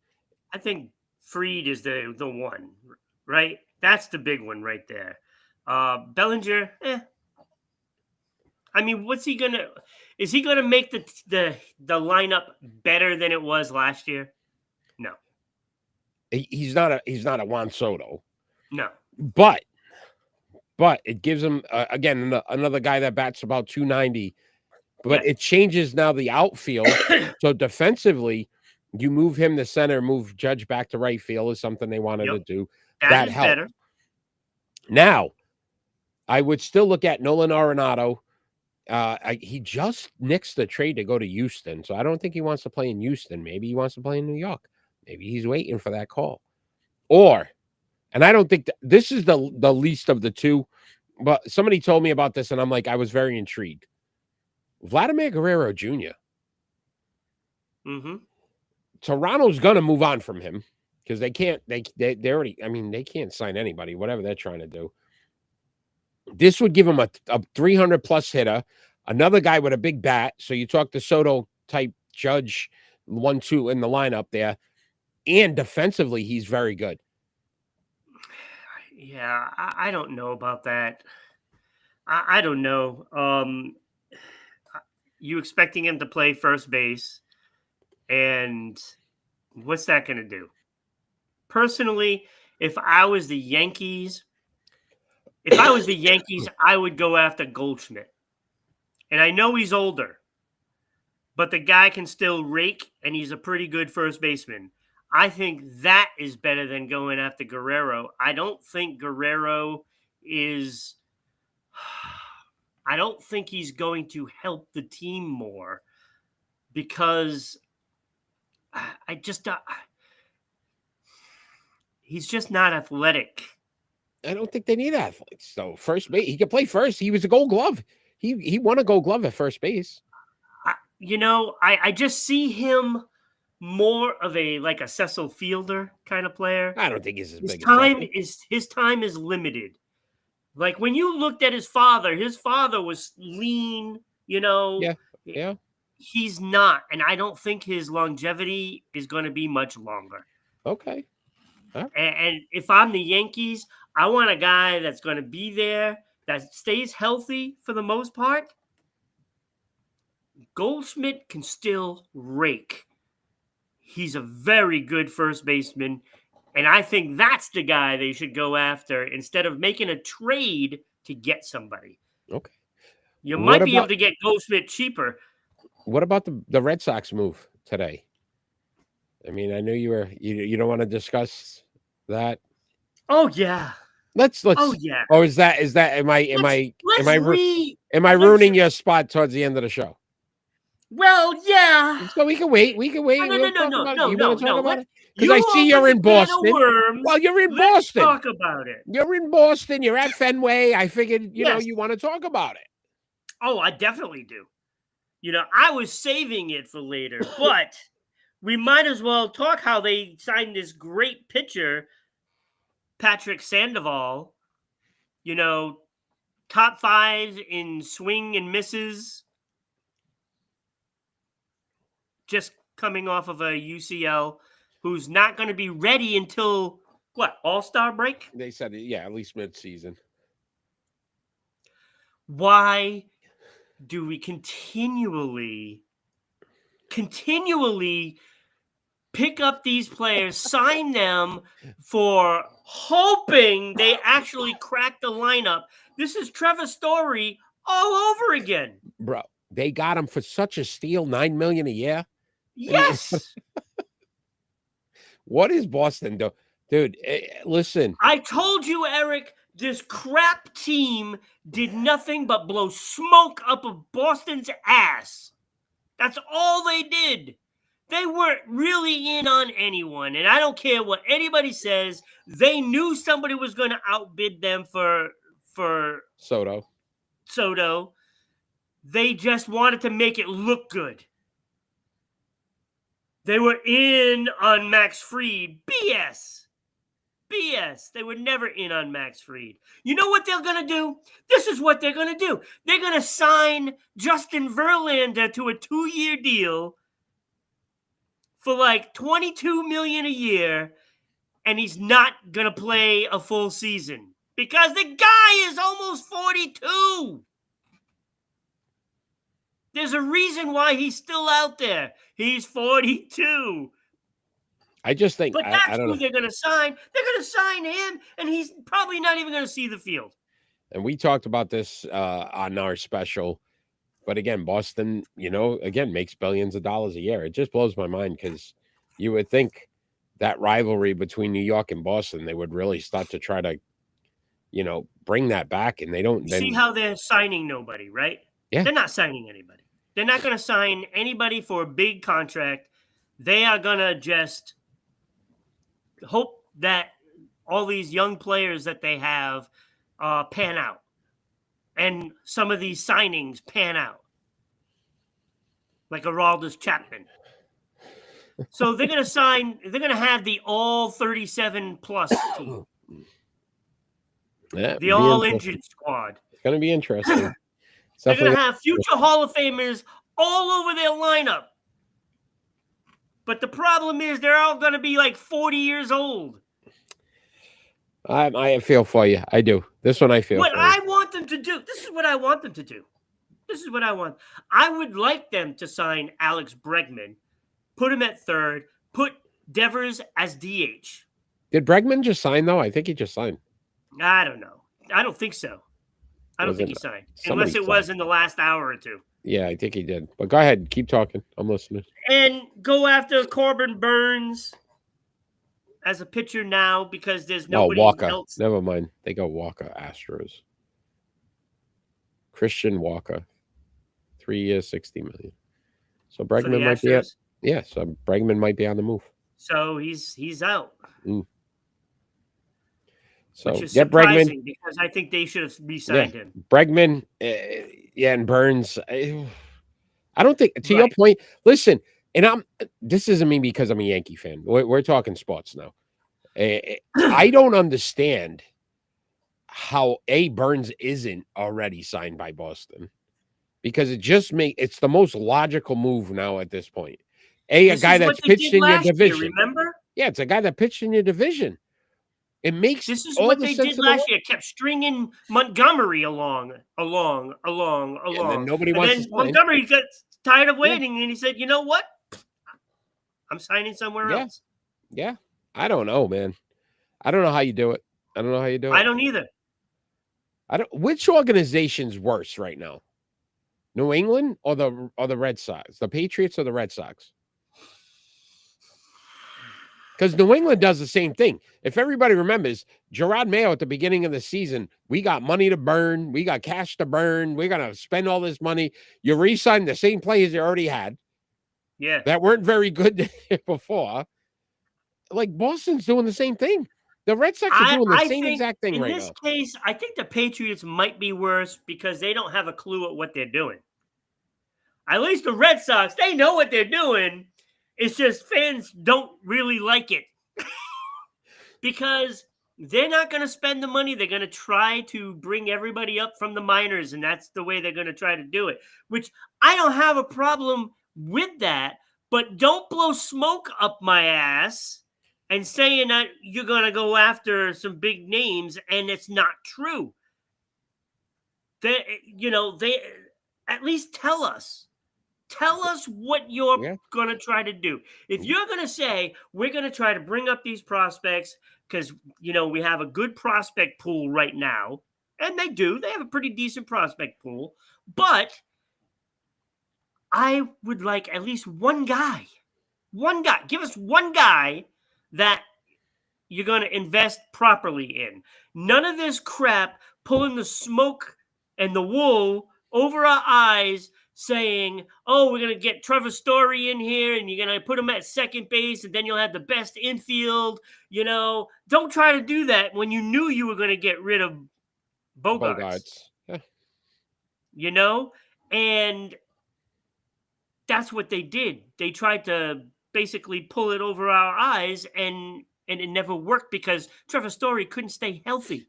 I think Fried is the one, right? That's the big one right there. Bellinger, I mean, is he gonna make the lineup better than it was last year? No. He's not a Juan Soto. No. But it gives him again another guy that bats about 290. But it changes now the outfield. So defensively, you move him to center, move Judge back to right field is something they wanted to do. That helped. Better. Now, I would still look at Nolan Arenado. He just nixed the trade to go to Houston, so I don't think he wants to play in Houston. Maybe he wants to play in New York. Maybe he's waiting for that call. And I don't think this is the least of the two, but somebody told me about this, and I'm like, I was very intrigued. Vladimir Guerrero Jr. Mm-hmm. Toronto's gonna move on from him because they can't. They already. I mean, they can't sign anybody. Whatever they're trying to do. This would give him a 300 plus hitter, another guy with a big bat. So you talk to Soto type Judge 1-2 in the lineup there, and defensively he's very good. Yeah, I don't know about that. I don't know. You expecting him to play first base, and what's that going to do? Personally, if I was the Yankees, I would go after Goldschmidt. And I know he's older, but the guy can still rake, and he's a pretty good first baseman. I think that is better than going after Guerrero. I don't think Guerrero is. I don't think he's going to help the team more because I just he's just not athletic. I don't think they need athletes. So first base, he can play first. He was a Gold Glove. He won a Gold Glove at first base. I just see him more of a Cecil Fielder kind of player. I don't think he's as big. His time is limited. Like when you looked at his father was lean. Yeah. He's not, and I don't think his longevity is going to be much longer. Okay. And if I'm the Yankees, I want a guy that's going to be there, that stays healthy for the most part. Goldschmidt can still rake. He's a very good first baseman, and I think that's the guy they should go after instead of making a trade to get somebody. Okay. You might be able to get Goldschmidt cheaper. What about the Red Sox move today? I mean, I know you don't want to discuss that. Oh yeah. Let's. Oh yeah. Or is that? Am I ruining your spot towards the end of the show? Well, yeah. So we can wait. We can wait. No. You want to talk about it? Because I see you're in Boston. Well, you're in Boston. Talk about it. You're in Boston. You're at Fenway. I figured, you want to talk about it. Oh, I definitely do. I was saving it for later, but we might as well talk how they signed this great pitcher, Patrick Sandoval. Top 5 in swing and misses. Just coming off of a UCL, who's not going to be ready until, All-Star break? They said, at least mid-season. Why do we continually pick up these players, sign them for hoping they actually crack the lineup? This is Trevor Story all over again. Bro, they got him for such a steal, $9 million a year. Yes. What is Boston do? Dude, listen. I told you, Eric, this crap team did nothing but blow smoke up of Boston's ass. That's all they did. They weren't really in on anyone, and I don't care what anybody says. They knew somebody was going to outbid them for Soto. They just wanted to make it look good. They were in on Max Fried. BS. They were never in on Max Fried. You know what they're going to do? This is what they're going to do. They're going to sign Justin Verlander to a 2-year deal for like $22 million a year, and he's not going to play a full season because the guy is almost 42. There's a reason why he's still out there. He's 42. I just think, but that's who they're going to sign. They're going to sign him, and he's probably not even going to see the field. And we talked about this on our special. But again, Boston, makes billions of dollars a year. It just blows my mind because you would think that rivalry between New York and Boston, they would really start to try to, bring that back. And they don't. See how they're signing nobody, right? Yeah. They're not signing anybody. They're not going to sign anybody for a big contract. They are going to just hope that all these young players that they have pan out. And some of these signings pan out. Like Aroldis Chapman. So they're going to have the all 37 plus team. The all injured squad. It's going to be interesting. They're going to have future Hall of Famers all over their lineup. But the problem is they're all going to be like 40 years old. I feel for you. I do. This one I feel What for you. I want them to do, this is what I want them to do. This is what I want. I would like them to sign Alex Bregman, put him at third, put Devers as DH. Did Bregman just sign, though? I think he just signed. I don't know. I don't think so. I don't think he signed. Unless it was in the last hour or two. Yeah, I think he did. But go ahead. Keep talking. I'm listening. And go after Corbin Burns as a pitcher now because there's nobody else. Never mind. They go Walker, Astros. Christian Walker. 3 years, $60 million. So Bregman might be so Bregman might be on the move. So he's out. So which is get surprising Bregman because I think they should have re-signed him. Bregman, and Burns. I don't think, to your point, listen, and this isn't me because I'm a Yankee fan. We're talking sports now. I don't understand how Burns isn't already signed by Boston. Because it's the most logical move now at this point. A guy that's pitched in your division. Remember? Yeah, it's a guy that pitched in your division. It makes this is what they did last year. Kept stringing Montgomery along. And then nobody wants to sign. Montgomery got tired of waiting, and he said, "You know what? I'm signing somewhere else." Yeah, I don't know, man. I don't know how you do it. I don't either. Which organization's worse right now? New England or the Red Sox? The Patriots or the Red Sox? Because New England does the same thing. If everybody remembers, Gerard Mayo at the beginning of the season, we got money to burn. We got cash to burn. We're going to spend all this money. You re-signed the same players you already had. Yeah. That weren't very good before. Like, Boston's doing the same thing. The Red Sox are doing the same exact thing right now. In this case, I think the Patriots might be worse because they don't have a clue at what they're doing. At least the Red Sox, they know what they're doing. It's just fans don't really like it because they're not going to spend the money. They're going to try to bring everybody up from the minors, and that's the way they're going to try to do it, which I don't have a problem with that, but don't blow smoke up my ass and saying that you're going to go after some big names, and it's not true. They at least tell us. Tell us what you're going to try to do. If you're going to say, we're going to try to bring up these prospects because, we have a good prospect pool right now, and they do. They have a pretty decent prospect pool. But I would like at least one guy. One guy. Give us one guy that you're going to invest properly in. None of this crap pulling the smoke and the wool over our eyes saying, oh, we're going to get Trevor Story in here and you're going to put him at second base and then you'll have the best infield. Don't try to do that when you knew you were going to get rid of Bogarts. Yeah. And that's what they did. They tried to basically pull it over our eyes and it never worked because Trevor Story couldn't stay healthy.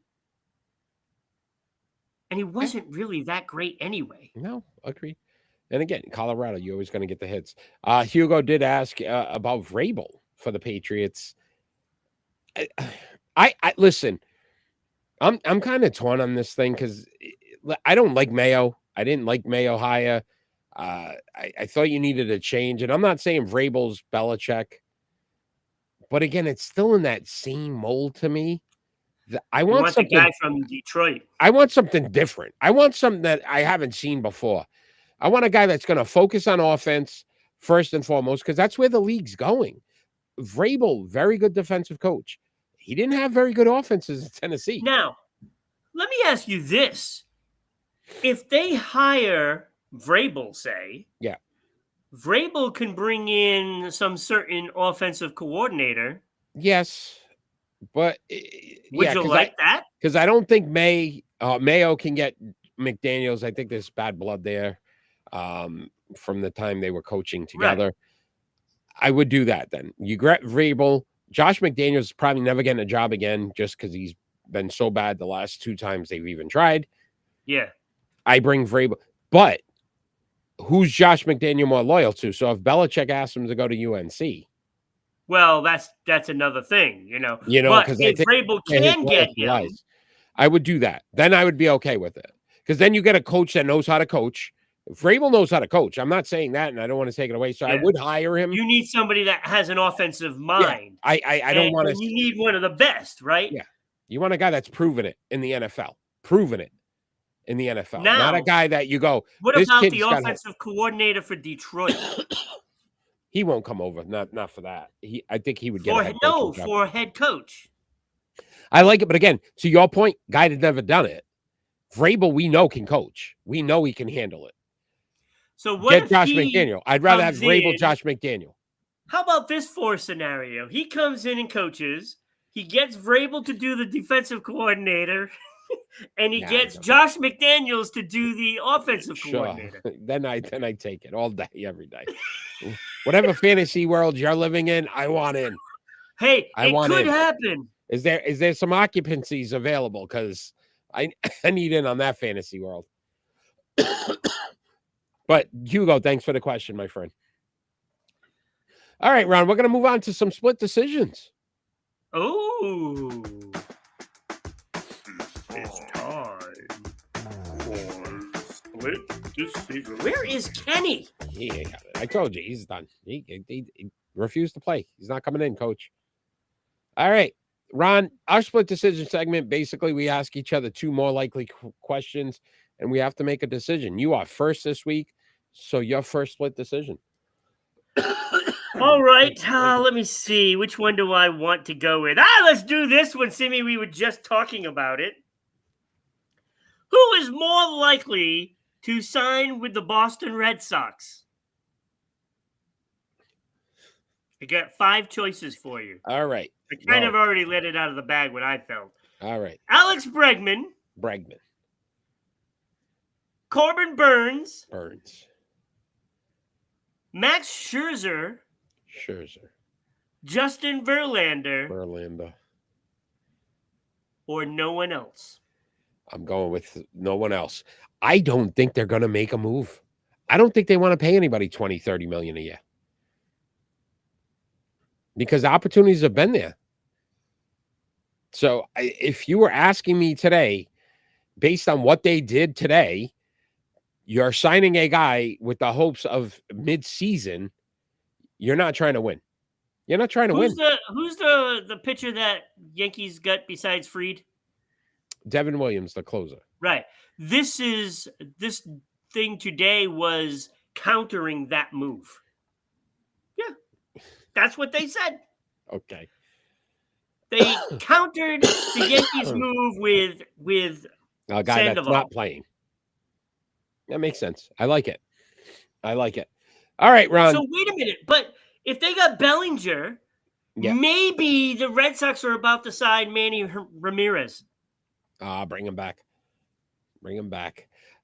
And he wasn't really that great anyway. No, agree. And again, Colorado, you're always going to get the hits. Hugo did ask about Vrabel for the Patriots. I listen. I'm kind of torn on this thing because I don't like Mayo. I didn't like Mayo hire. I thought you needed a change, and I'm not saying Vrabel's Belichick, but again, it's still in that same mold to me. I want something, the guy from Detroit. I want something different. I want something that I haven't seen before. I want a guy that's going to focus on offense first and foremost, because that's where the league's going. Vrabel, very good defensive coach. He didn't have very good offenses in Tennessee. Now, let me ask you this. If they hire Vrabel, say, Vrabel can bring in some certain offensive coordinator. Yes, but would you like that? Because I don't think Mayo can get McDaniels. I think there's bad blood there from the time they were coaching together. Right. I would do that then. You get Vrabel. Josh McDaniels is probably never getting a job again just because he's been so bad the last 2 times they've even tried. Yeah. I bring Vrabel. But who's Josh McDaniel more loyal to? So if Belichick asks him to go to UNC, Well, that's another thing, you know. You know, But because I if think Vrabel his can get loyalty him, lies. I would do that. Then I would be okay with it. Because then you get a coach that knows how to coach. Vrabel knows how to coach. I'm not saying that, and I don't want to take it away. So I Yeah. would hire him. you need somebody that has an offensive Yeah. mind. I don't want to. You need one of the best, right? Yeah. You want a guy that's proven it in the NFL. Proven it in the NFL. Not Now, a guy that you go, what this about the kid's got offensive coordinator for Detroit? he won't come over. Not for that. I think he would get a head coaching job. For a head coach. I like it, but again, to your point, guy that's never done it. Vrabel, we know can coach. We know he can handle it. So what Get if Josh he McDaniel. I'd rather have comes Vrabel, in- Josh McDaniel. How about this scenario? He comes in and coaches. He gets Vrabel to do the defensive coordinator, and he Yeah, I gets know. Josh McDaniels to do the offensive coordinator. then I take it all day, every day. Whatever fantasy world you're living in, I want in. Hey, I it want could in. happen. Is there some occupancies available? Because I need in on that fantasy world. But Hugo, thanks for the question, my friend. All right, Ron, we're going to move on to some split decisions. Oh, it's time for split decision. Where is Kenny? He ain't got it. I told you, he's done. He refused to play. He's not coming in, coach. All right, Ron, our split decision segment, basically we ask each other two more likely questions, and we have to make a decision. You are first this week, so your first split decision. All right, let me see. Which one do I want to go with? Let's do this one, Simi. We were just talking about it. Who is more likely to sign with the Boston Red Sox? I got 5 choices for you. All right. I kind of already let it out of the bag what I felt. All right. Alex Bregman. Corbin Burns. Max Scherzer. Justin Verlander. Or no one else. I'm going with no one else. I don't think they're going to make a move. I don't think they want to pay anybody $20, $30 million a year. Because opportunities have been there. So if you were asking me today, based on what they did today, you're signing a guy with the hopes of mid-season. You're not trying to win. You're not trying to win. Who's the pitcher that Yankees got besides Fried? Devin Williams, the closer. Right. This thing today was countering that move. Yeah. That's what they said. Okay. They countered the Yankees move with a guy Sandoval. That's not playing. That makes sense. I like it. All right, Ron. So wait a minute. But if they got Bellinger, maybe the Red Sox are about to sign Manny Ramirez. Bring him back.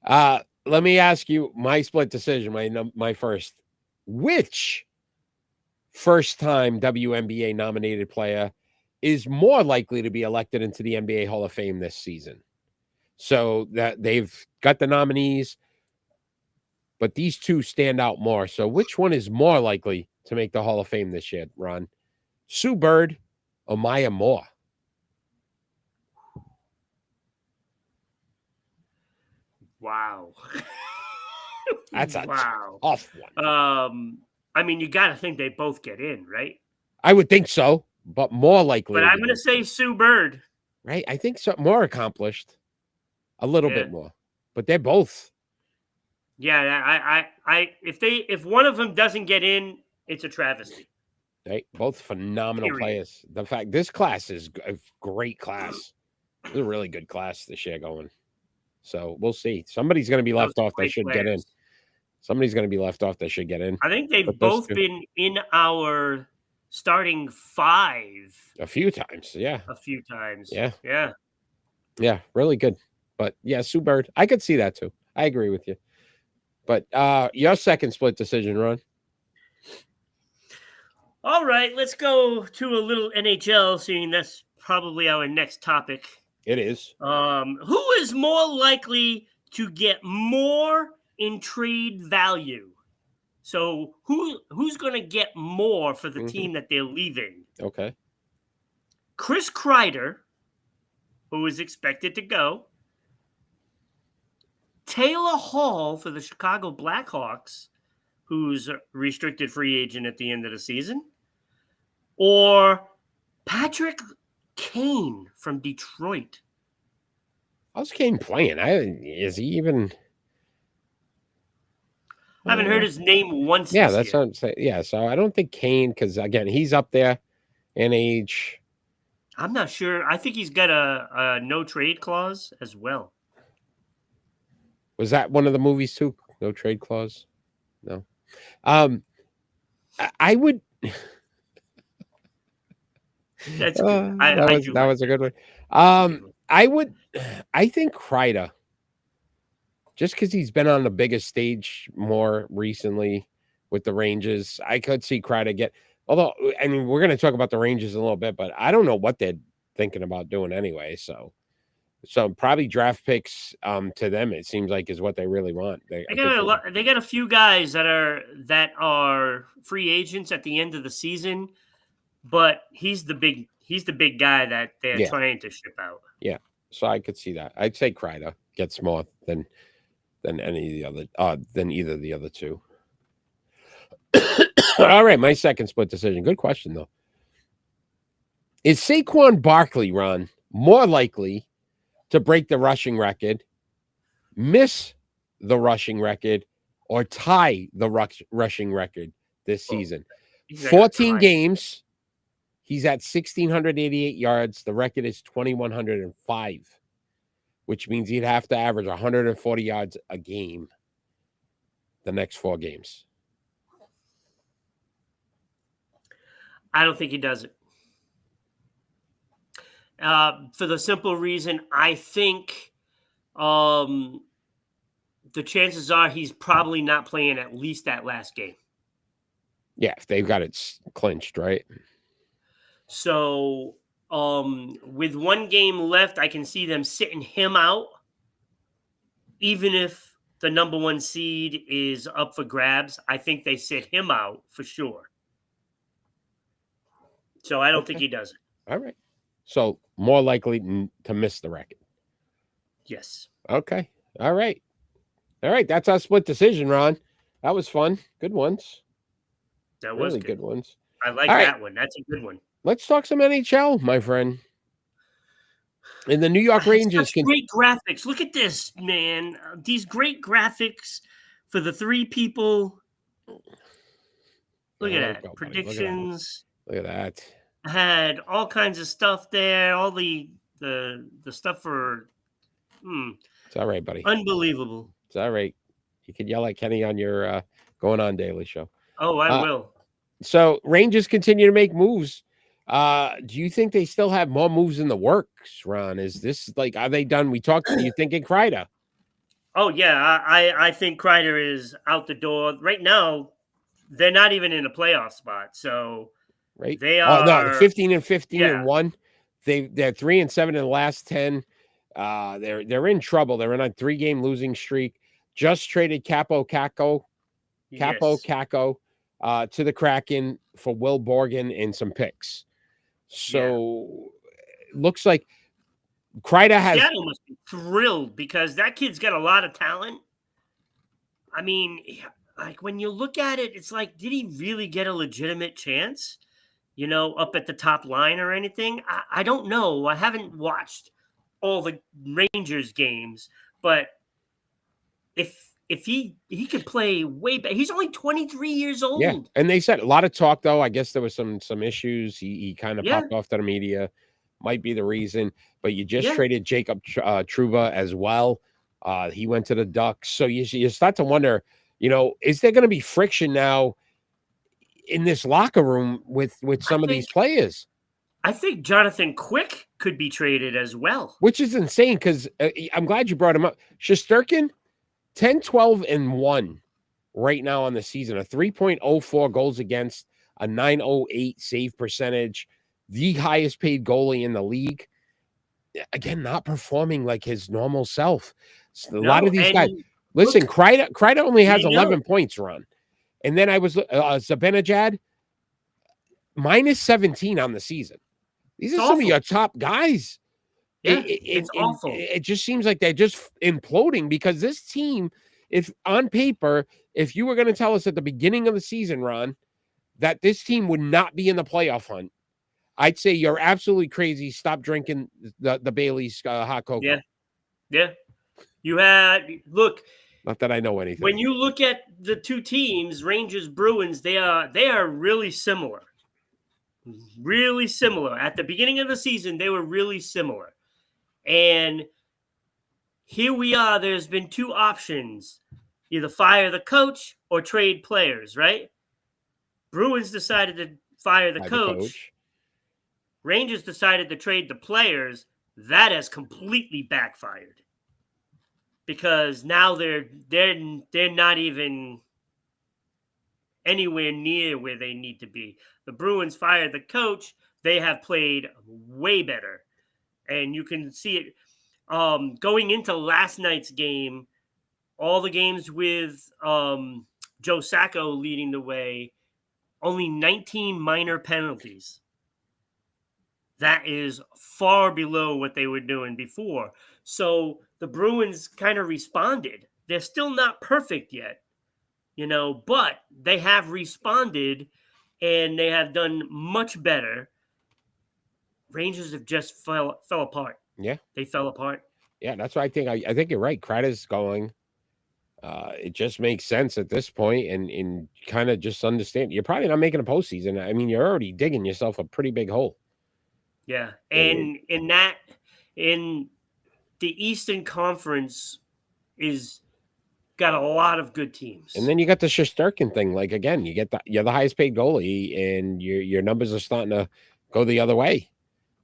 Let me ask you my split decision, my first. Which first-time WNBA nominated player is more likely to be elected into the NBA Hall of Fame this season? So that they've got the nominees, but these two stand out more. So which one is more likely to make the Hall of Fame this year, Ron? Sue Bird or Maya Moore? Wow. That's a tough one. I mean, you got to think they both get in, right? I would think so, but more likely. But I'm going to say Sue Bird. Right? I think so. More accomplished. A little bit more. But they're both. Yeah, if one of them doesn't get in, it's a travesty. Right? Both phenomenal players. The fact this class is a great class. It's a really good class this year going. So we'll see. Somebody's going to be left off that should get in. Somebody's going to be left off that should get in. I think they've both been in our starting 5 a few times. Yeah. Yeah. Really good. But yeah, Sue Bird. I could see that too. I agree with you. But your second split decision, Ron. All right, let's go to a little NHL, seeing that's probably our next topic. It is. Who is more likely to get more in trade value? So who's going to get more for the Mhm. team that they're leaving? Okay. Chris Kreider, who is expected to go. Taylor Hall for the Chicago Blackhawks, who's a restricted free agent at the end of the season. Or Patrick Kane from Detroit. How's Kane playing? Is he even? I haven't heard his name once Yeah, this that's year. what I'm saying. Yeah, so I don't think Kane, because again, he's up there in age. I'm not sure. I think he's got a no trade clause as well. Was that one of the movies too? No trade clause? No. I would. That's good. That was a good one. I think Kreider, just because he's been on the biggest stage more recently with the Rangers, I could see Kreider get. Although, I mean, we're going to talk about the Rangers in a little bit, but I don't know what they're thinking about doing anyway. So probably draft picks to them, it seems like, is what they really want. They got a few guys that are free agents at the end of the season, but he's the big guy that they're trying to ship out. Yeah, so I could see that. I'd say Kreider gets more than any of the other than either of the other two. All right, my second split decision. Good question though. Is Saquon Barkley, Ron, more likely to break the rushing record, miss the rushing record, or tie the rushing record this season? 14 games. He's at 1,688 yards. The record is 2,105, which means he'd have to average 140 yards a game the next 4 games. I don't think he does it. For the simple reason, I think the chances are he's probably not playing at least that last game. Yeah, if they've got it clinched, right? So with 1 game left, I can see them sitting him out, even if the number 1 seed is up for grabs. I think they sit him out for sure. So I don't think he does it. All right. So more likely to miss the record. Yes. Okay. All right. All right. That's our split decision, Ron. That was fun. Good ones. That was really good ones. I like that one. That's a good one. Let's talk some NHL, my friend. And the New York Rangers can great graphics. Look at this, man. These great graphics for the 3 people. Look at that. Predictions. Look at that. I had all kinds of stuff there. All the stuff for. It's all right, buddy. Unbelievable. It's all right. You can yell at Kenny on your Going On Daily show. Oh, I will. So Rangers continue to make moves. Do you think they still have more moves in the works, Ron? Is this are they done? We talked. You thinking Kreider? Oh yeah, I think Kreider is out the door right now. They're not even in a playoff spot, so right. They are. No, 15-15-1. They're 3-7 in the last 10. They're in trouble. They're in a 3-game losing streak. Just traded Capo Caco to the Kraken for Will Borgen and some picks. So looks like Kreider has. Seattle must be thrilled because that kid's got a lot of talent. I mean, like when you look at it, it's like, did he really get a legitimate chance? Up at the top line or anything? I don't know. I haven't watched all the Rangers games, but if he could play way better, he's only 23 years old. Yeah, and they said a lot of talk though. I guess there was some issues. He kind of popped off to the media. Might be the reason, but you just traded Jacob Trouba as well. He went to the Ducks, so you start to wonder, is there going to be friction now in this locker room with some of these players? I think Jonathan Quick could be traded as well, which is insane because I'm glad you brought him up. Shesterkin, 10-12-1 right now on the season, a 3.04 goals against, a 908 save percentage, the highest paid goalie in the league. Again, not performing like his normal self. So a lot of these guys. Listen, Kreider only has 11 points, Ron. And then I was Zibanejad minus 17 on the season. These are It's some of awful. your top guys. Yeah, it's awful. It just seems like they're just imploding because this team, if on paper, if you were going to tell us at the beginning of the season, Ron, that this team would not be in the playoff hunt, I'd say you're absolutely crazy. Stop drinking the Bailey's hot cocoa. Yeah. Yeah. You had, look, Not that I know anything. when you look at the two teams, Rangers, Bruins, they are really similar. Really similar. At the beginning of the season, they were really similar. And here we are. There's been two options: either fire the coach or trade players, right? Bruins decided to fire the coach. Rangers decided to trade the players. That has completely backfired because now they're not even anywhere near where they need to be. The Bruins fired the coach. They have played way better, and you can see it going into last night's game. All the games with Joe Sacco leading the way, only 19 minor penalties. That is far below what they were doing before. So the Bruins kind of responded. They're still not perfect yet, but they have responded and they have done much better. Rangers have just fell apart. Yeah. They fell apart. Yeah, that's what I think. I think you're right. Kreider's going. It just makes sense at this point, and kind of just understand. You're probably not making a postseason. I mean, you're already digging yourself a pretty big hole. Yeah, and in the Eastern Conference is got a lot of good teams. And then you got the Shesterkin thing. Like again, you're the highest paid goalie, and your numbers are starting to go the other way.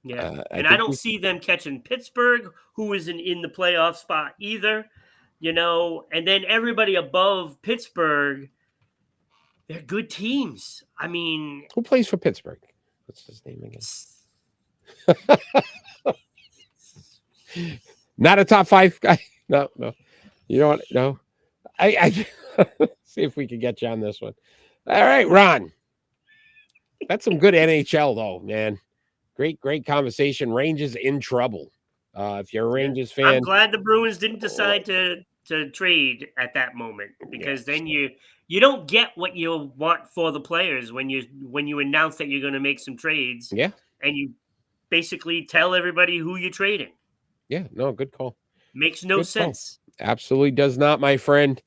Yeah, and I don't see them catching Pittsburgh, who isn't in the playoff spot either. And then everybody above Pittsburgh, they're good teams. I mean, who plays for Pittsburgh? What's his name again? Not a top 5 guy. No. You know what? No. I see if we can get you on this one. All right, Ron. That's some good NHL though, man. Great conversation. Rangers in trouble. If you're a Rangers fan, I'm glad the Bruins didn't decide to trade at that moment because then you don't get what you want for the players when you announce that you're going to make some trades. Yeah, and you basically tell everybody who you're trading. Yeah, no, good call. Makes no sense. Call. Absolutely does not, my friend.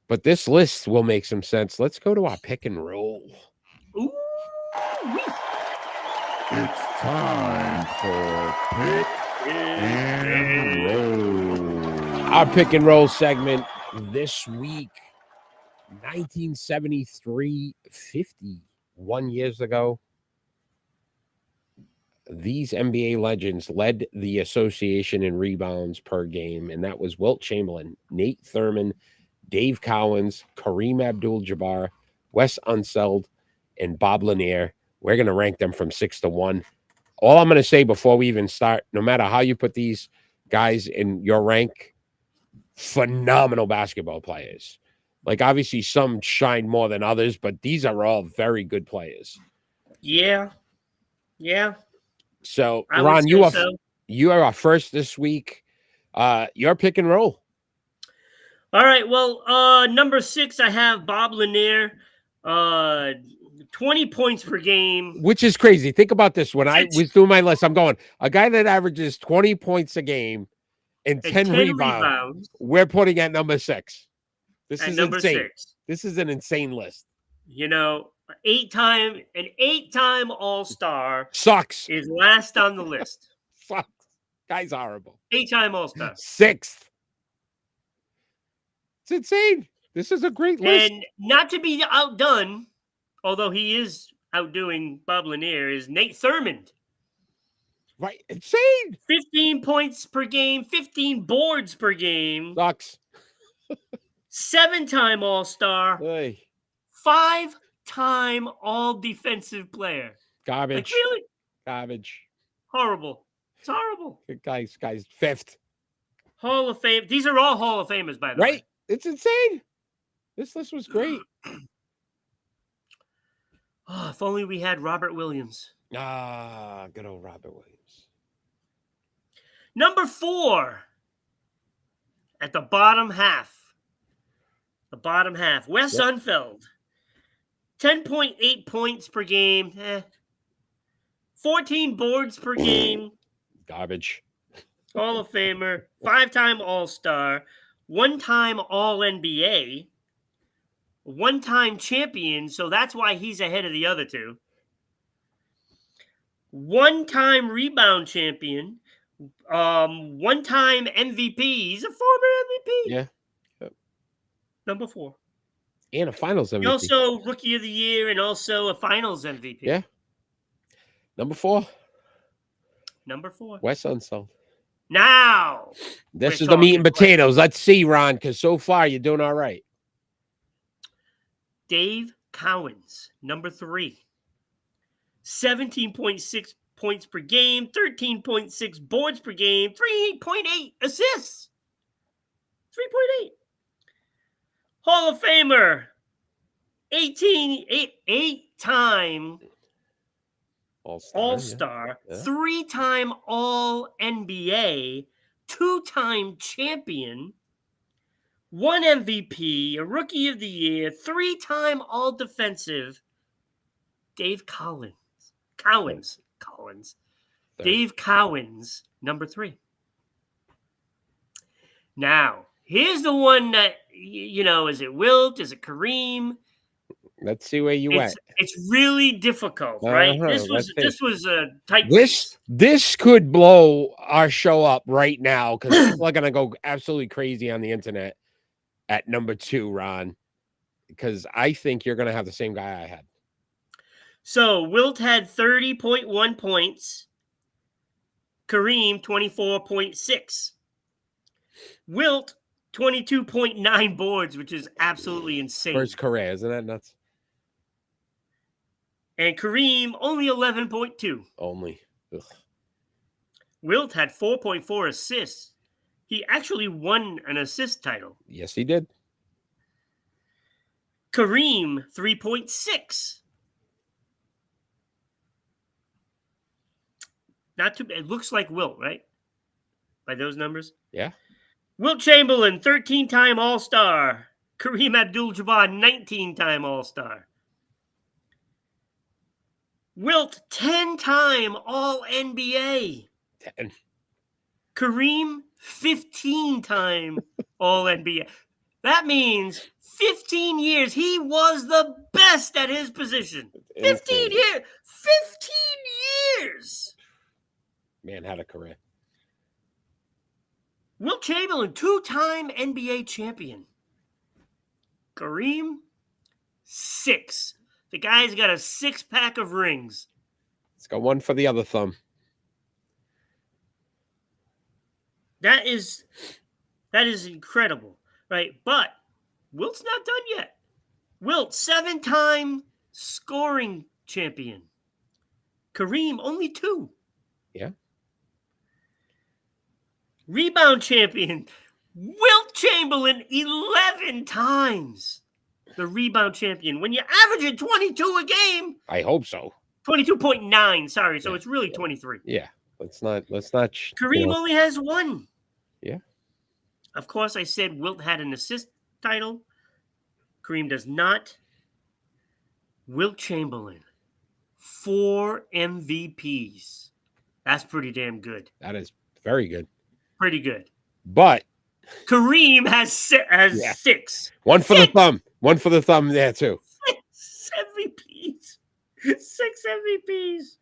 But this list will make some sense. Let's go to our pick and roll. Ooh. It's time for pick and roll. Our pick and roll segment this week, 1973, 51 years ago. These NBA legends led the association in rebounds per game, and that was Wilt Chamberlain, Nate Thurmond, Dave Cowens, Kareem Abdul-Jabbar, Wes Unseld, and Bob Lanier. We're going to rank them from 6 to 1. All I'm going to say before we even start, no matter how you put these guys in your rank, phenomenal basketball players. Like, obviously, some shine more than others, but these are all very good players. Yeah. So, Ron, you are our first this week. Your pick and roll. All right. Well, number 6, I have Bob Lanier. 20 points per game. Which is crazy. Think about this. When I was doing my list, I'm going, a guy that averages 20 points a game and 10 rebounds. We're putting at number 6. This is insane. 6. This is an insane list. An 8-time All-Star sucks. Is last on the list. Sucks. Guy's horrible. 8-time All-Star. 6th. It's insane. This is a great list. And not to be outdone, although he is outdoing Bob Lanier, is Nate Thurmond. Right. Insane. 15 points per game, 15 boards per game. Sucks. 7-time All-Star. Hey. 5-time All-Defensive Player. Garbage. Like, really? Garbage. Horrible. It's horrible. Guy's 5th. Hall of Fame. These are all Hall of Famers, by the way. Right. It's insane. This list was great. Oh, if only we had Robert Williams. Ah, good old Robert Williams. Number 4 at the bottom half. The bottom half. Wes Unfeld. 10.8 points per game. 14 boards per game. Garbage. Hall of Famer. 5-time All-Star. 1-time All-NBA. 1-time champion. So that's why he's ahead of the other two. 1-time rebound champion. 1-time MVP. He's a former MVP. Yeah. Number 4. And a finals MVP. He also Rookie of the Year and also a finals MVP. Yeah. Number 4. Number 4. Wes Unseld. Now. This is the meat and potatoes. Let's see, Ron, because so far you're doing all right. Dave Cowens, number 3. 17.6 points per game, 13.6 boards per game, 3.8 assists. 3.8. Hall of Famer, 8-time All-Star, yeah. 3-time All-NBA, 2-time champion, 1 MVP, a Rookie of the Year, 3-time All-Defensive, Dave Cowens. Dave Cowens, number 3. Now, here's the one that, is it Wilt? Is it Kareem? Let's see where you went. It's really difficult, right? This was a tight race. This could blow our show up right now because people are going to go absolutely crazy on the internet at number 2, Ron, because I think you're going to have the same guy I had. So Wilt had 30.1 points. Kareem, 24.6. Wilt, 22.9 boards, which is absolutely insane. First career, isn't that nuts? And Kareem, only 11.2. Only. Ugh. Wilt had 4.4 assists. He actually won an assist title. Yes, he did. Kareem, 3.6. Not too bad. It looks like Wilt, right? By those numbers? Yeah. Wilt Chamberlain, 13-time All-Star. Kareem Abdul-Jabbar, 19-time All-Star. Wilt, 10-time All-NBA. 10. Kareem, 15-time All-NBA. That means 15 years. He was the best at his position. 15 years. 15 years. Man had a career. Wilt Chamberlain, 2-time NBA champion. Kareem, 6. The guy's got a 6-pack of rings. Let's go one for the other thumb. That is incredible, right? But Wilt's not done yet. Wilt, 7-time scoring champion. Kareem, only 2. Yeah. Rebound champion. Wilt Chamberlain, 11 times the rebound champion. When you're averaging 22 a game. I hope so. 22.9, sorry. So it's really 23. Yeah. Let's not. Kareem only has 1. Yeah. Of course, I said Wilt had an assist title. Kareem does not. Wilt Chamberlain, 4 MVPs. That's pretty damn good. That is very good. Pretty good. But Kareem has 6. One for the thumb. One for the thumb there too. 6 MVPs. 6 MVPs.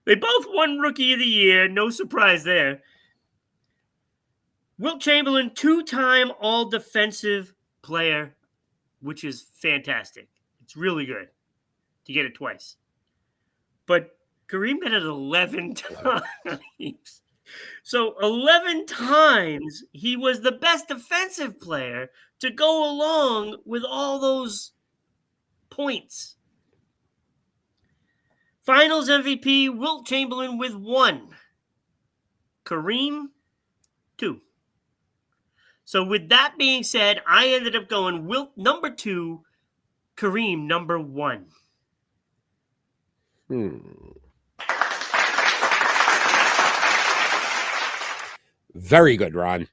They both won Rookie of the Year. No surprise there. Wilt Chamberlain, 2-time All-Defensive Player, which is fantastic. It's really good to get it twice. But Kareem got it 11 times. So 11 times he was the best defensive player to go along with all those points. Finals MVP, Wilt Chamberlain with 1. Kareem, 2. So with that being said, I ended up going Wilt number 2, Kareem number 1. Very good, Ron.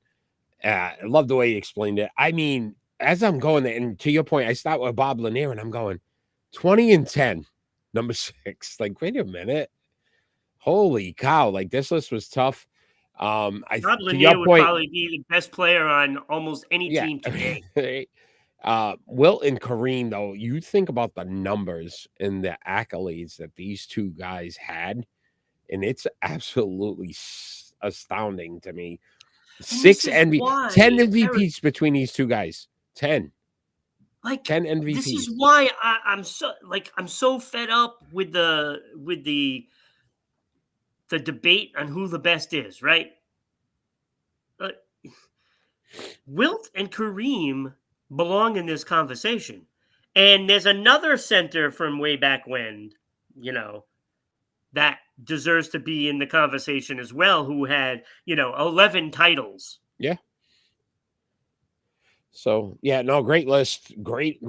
I love the way you explained it. I mean, as I'm going there, and to your point, I start with Bob Lanier, and I'm going 20-10, number 6. Like, wait a minute. Holy cow. Like, this list was tough. Bob To Lanier your would point, probably be the best player on almost any yeah. team today. Wilt and Kareem, though, you think about the numbers and the accolades that these two guys had, and it's absolutely astounding to me. And this is 10 why, Eric, MVPs between these two guys. 10 like 10 this is MVPs. why I'm so fed up with the debate on who the best is, right? Wilt and Kareem belong in this conversation. And there's another center from way back when, that deserves to be in the conversation as well, who had, 11 titles. Yeah. So, yeah, no, great list. Great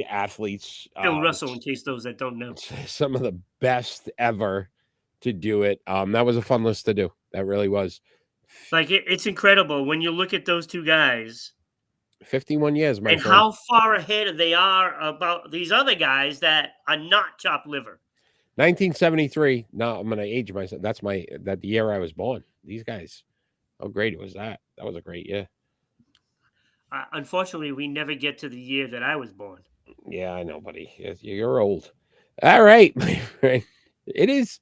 athletes. Bill Russell, in case those that don't know. Some of the best ever to do it. That was a fun list to do. That really was. Like, it's incredible when you look at those two guys. 51 years, my and friend. How far ahead they are about these other guys that are not chopped liver. 1973. No, I'm going to age myself. That's the year I was born. These guys. How great was that? That was a great year. Unfortunately, we never get to the year that I was born. Yeah, I know, buddy. You're old. All right, my friend. It is.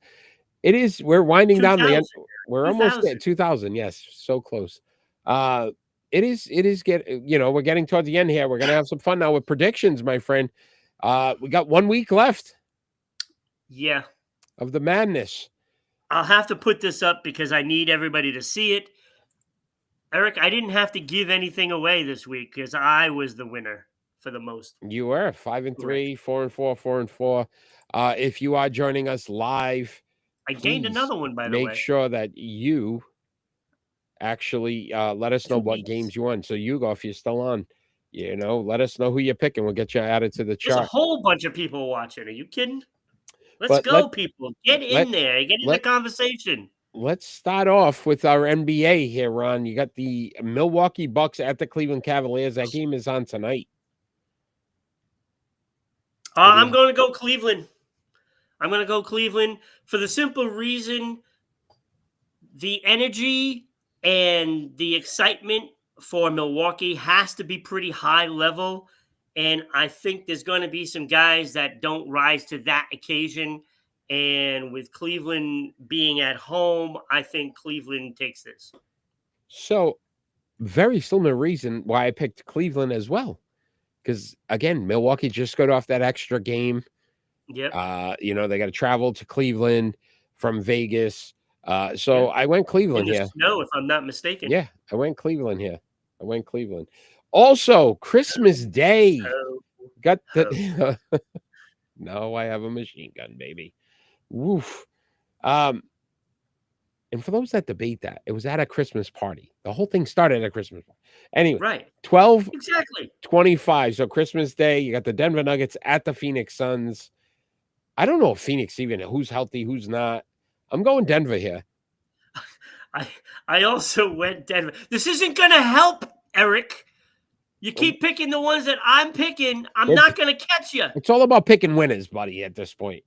We're winding down the end. We're almost at 2000. Yes, so close. It is we're getting towards the end here. We're going to have some fun now with predictions, my friend. We got 1 week left. Yeah. Of the madness. I'll have to put this up because I need everybody to see it. Eric, I didn't have to give anything away this week because I was the winner for the most. You were 5-3, 4-4, 4-4. If you are joining us live, I gained another one, by the way. Make sure that you actually let us know what games you won. So Hugo, if you're still on, let us know who you're picking. We'll get you added to the chart. There's a whole bunch of people watching. Are you kidding? Let's go, people. Get in there. Get in the conversation. Let's start off with our NBA here, Ron. You got the Milwaukee Bucks at the Cleveland Cavaliers. That game is on tonight. I'm going to go Cleveland. I'm going to go Cleveland for the simple reason the energy and the excitement for Milwaukee has to be pretty high level. And I think there's going to be some guys that don't rise to that occasion. And with Cleveland being at home, I think Cleveland takes this. So, very similar reason why I picked Cleveland as well. Because, again, Milwaukee just got off that extra game. Yep. They got to travel to Cleveland from Vegas. So I went Cleveland here. No, if I'm not mistaken. Yeah, I went Cleveland here. Also, Christmas Day. Got the No, I have a machine gun, baby. Woof. And for those that debate that, it was at a Christmas party. The whole thing started at a Christmas party. Anyway, right. 12-25. So Christmas Day, you got the Denver Nuggets at the Phoenix Suns. I don't know if Phoenix even who's healthy, who's not. I'm going Denver here. I also went Denver. This isn't going to help, Eric. You keep picking the ones that I'm picking. I'm not going to catch you. It's all about picking winners, buddy, at this point.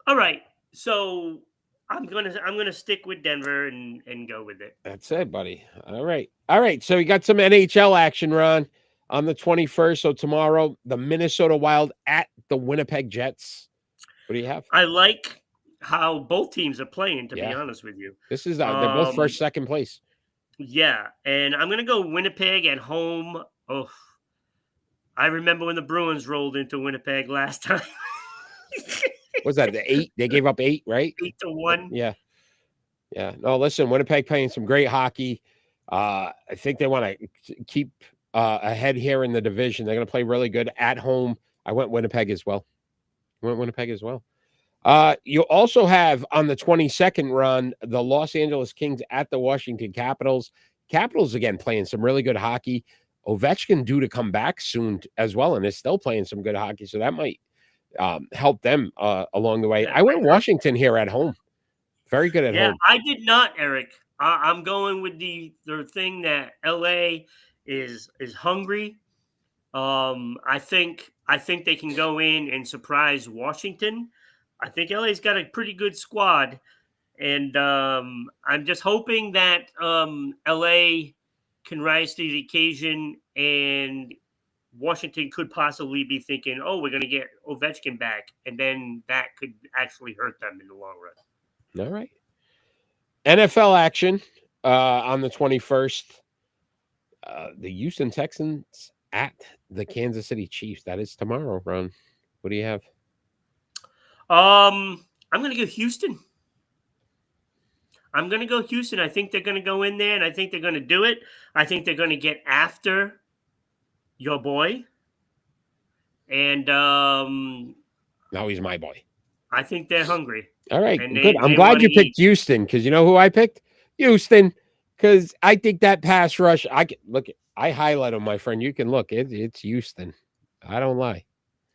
All right. So I'm gonna stick with Denver and go with it. That's it, buddy. All right. So we got some NHL action, Ron, on the 21st. So tomorrow, the Minnesota Wild at the Winnipeg Jets. What do you have? I like how both teams are playing, to be honest with you. This is they're both first, second place. Yeah, and I'm gonna go Winnipeg at home. Oh, I remember when the Bruins rolled into Winnipeg last time. Was that the 8? They gave up 8, right? 8-1. Yeah. No, listen, Winnipeg playing some great hockey. I think they want to keep ahead here in the division. They're going to play really good at home. I went Winnipeg as well. You also have on the 22nd run, the Los Angeles Kings at the Washington Capitals. Capitals, again, playing some really good hockey. Ovechkin due to come back soon as well, and is still playing some good hockey. So that might help them along the way. Yeah, I went Washington here at home. Very good at yeah, home. I did not, Eric. I'm going with the thing that LA is hungry. I think they can go in and surprise Washington. I think LA's got a pretty good squad, and I'm just hoping that LA can rise to the occasion, and Washington could possibly be thinking, "Oh, we're going to get Ovechkin back," and then that could actually hurt them in the long run. All right. NFL action on the 21st. The Houston Texans at the Kansas City Chiefs. That is tomorrow, Ron. What do you have? I'm going to go Houston. I'm going to go Houston. I think they're going to go in there, and I think they're going to do it. I think they're going to get after your boy, and No, he's my boy. I think they're hungry. All right, And good. I'm they glad wanna you picked eat. Houston because you know who I picked? Houston, because I think that pass rush. I highlight him, my friend. You can look. It's Houston. I don't lie.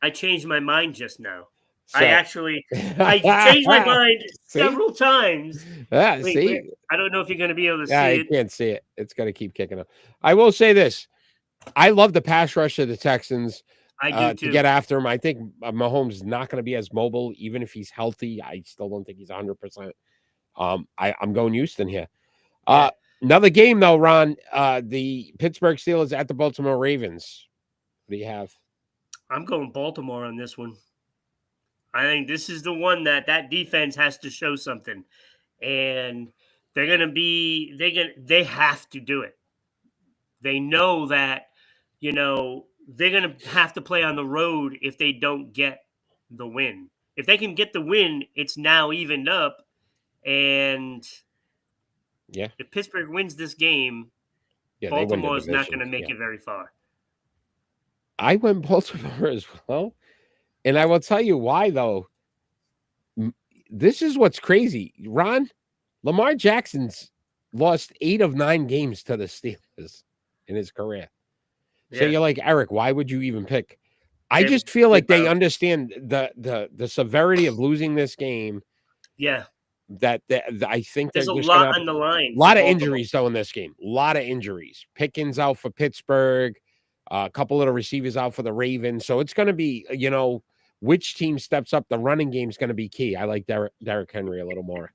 I changed my mind just now. So, I changed my mind See? several times. Yeah, Wait, see, I don't know if you're going to be able to yeah, see you it. can't see it. It's got to keep kicking up. I will say this: I love the pass rush of the Texans. I do To too. get after him. I think Mahomes is not going to be as mobile, even if he's healthy. I still don't think he's 100%. I'm going Houston here. Yeah. Another game though, Ron. The Pittsburgh Steelers at the Baltimore Ravens. What do you have? I'm going Baltimore on this one. I think this is the one that defense has to show something, and they're going to be they have to do it. They know that they're going to have to play on the road if they don't get the win. If they can get the win, it's now evened up, and Yeah, if Pittsburgh wins this game, yeah, they win the Baltimore's not division. going to make Yeah. it very far. I went Baltimore as well, and I will tell you why though. This is what's crazy, Ron. Lamar Jackson's lost 8 of 9 games to the Steelers in his career. So Yeah. you're like, Eric, why would you even pick? I They- just feel like they well, understand the severity of losing this game. Yeah. That I think There's a they're just lot gonna on the line. a lot for of Baltimore. injuries though in this game. A lot of injuries. Pickens out for Pittsburgh. A couple of the receivers out for the Ravens. So it's going to be, which team steps up. The running game is going to be key. I like Derrick Henry a little more,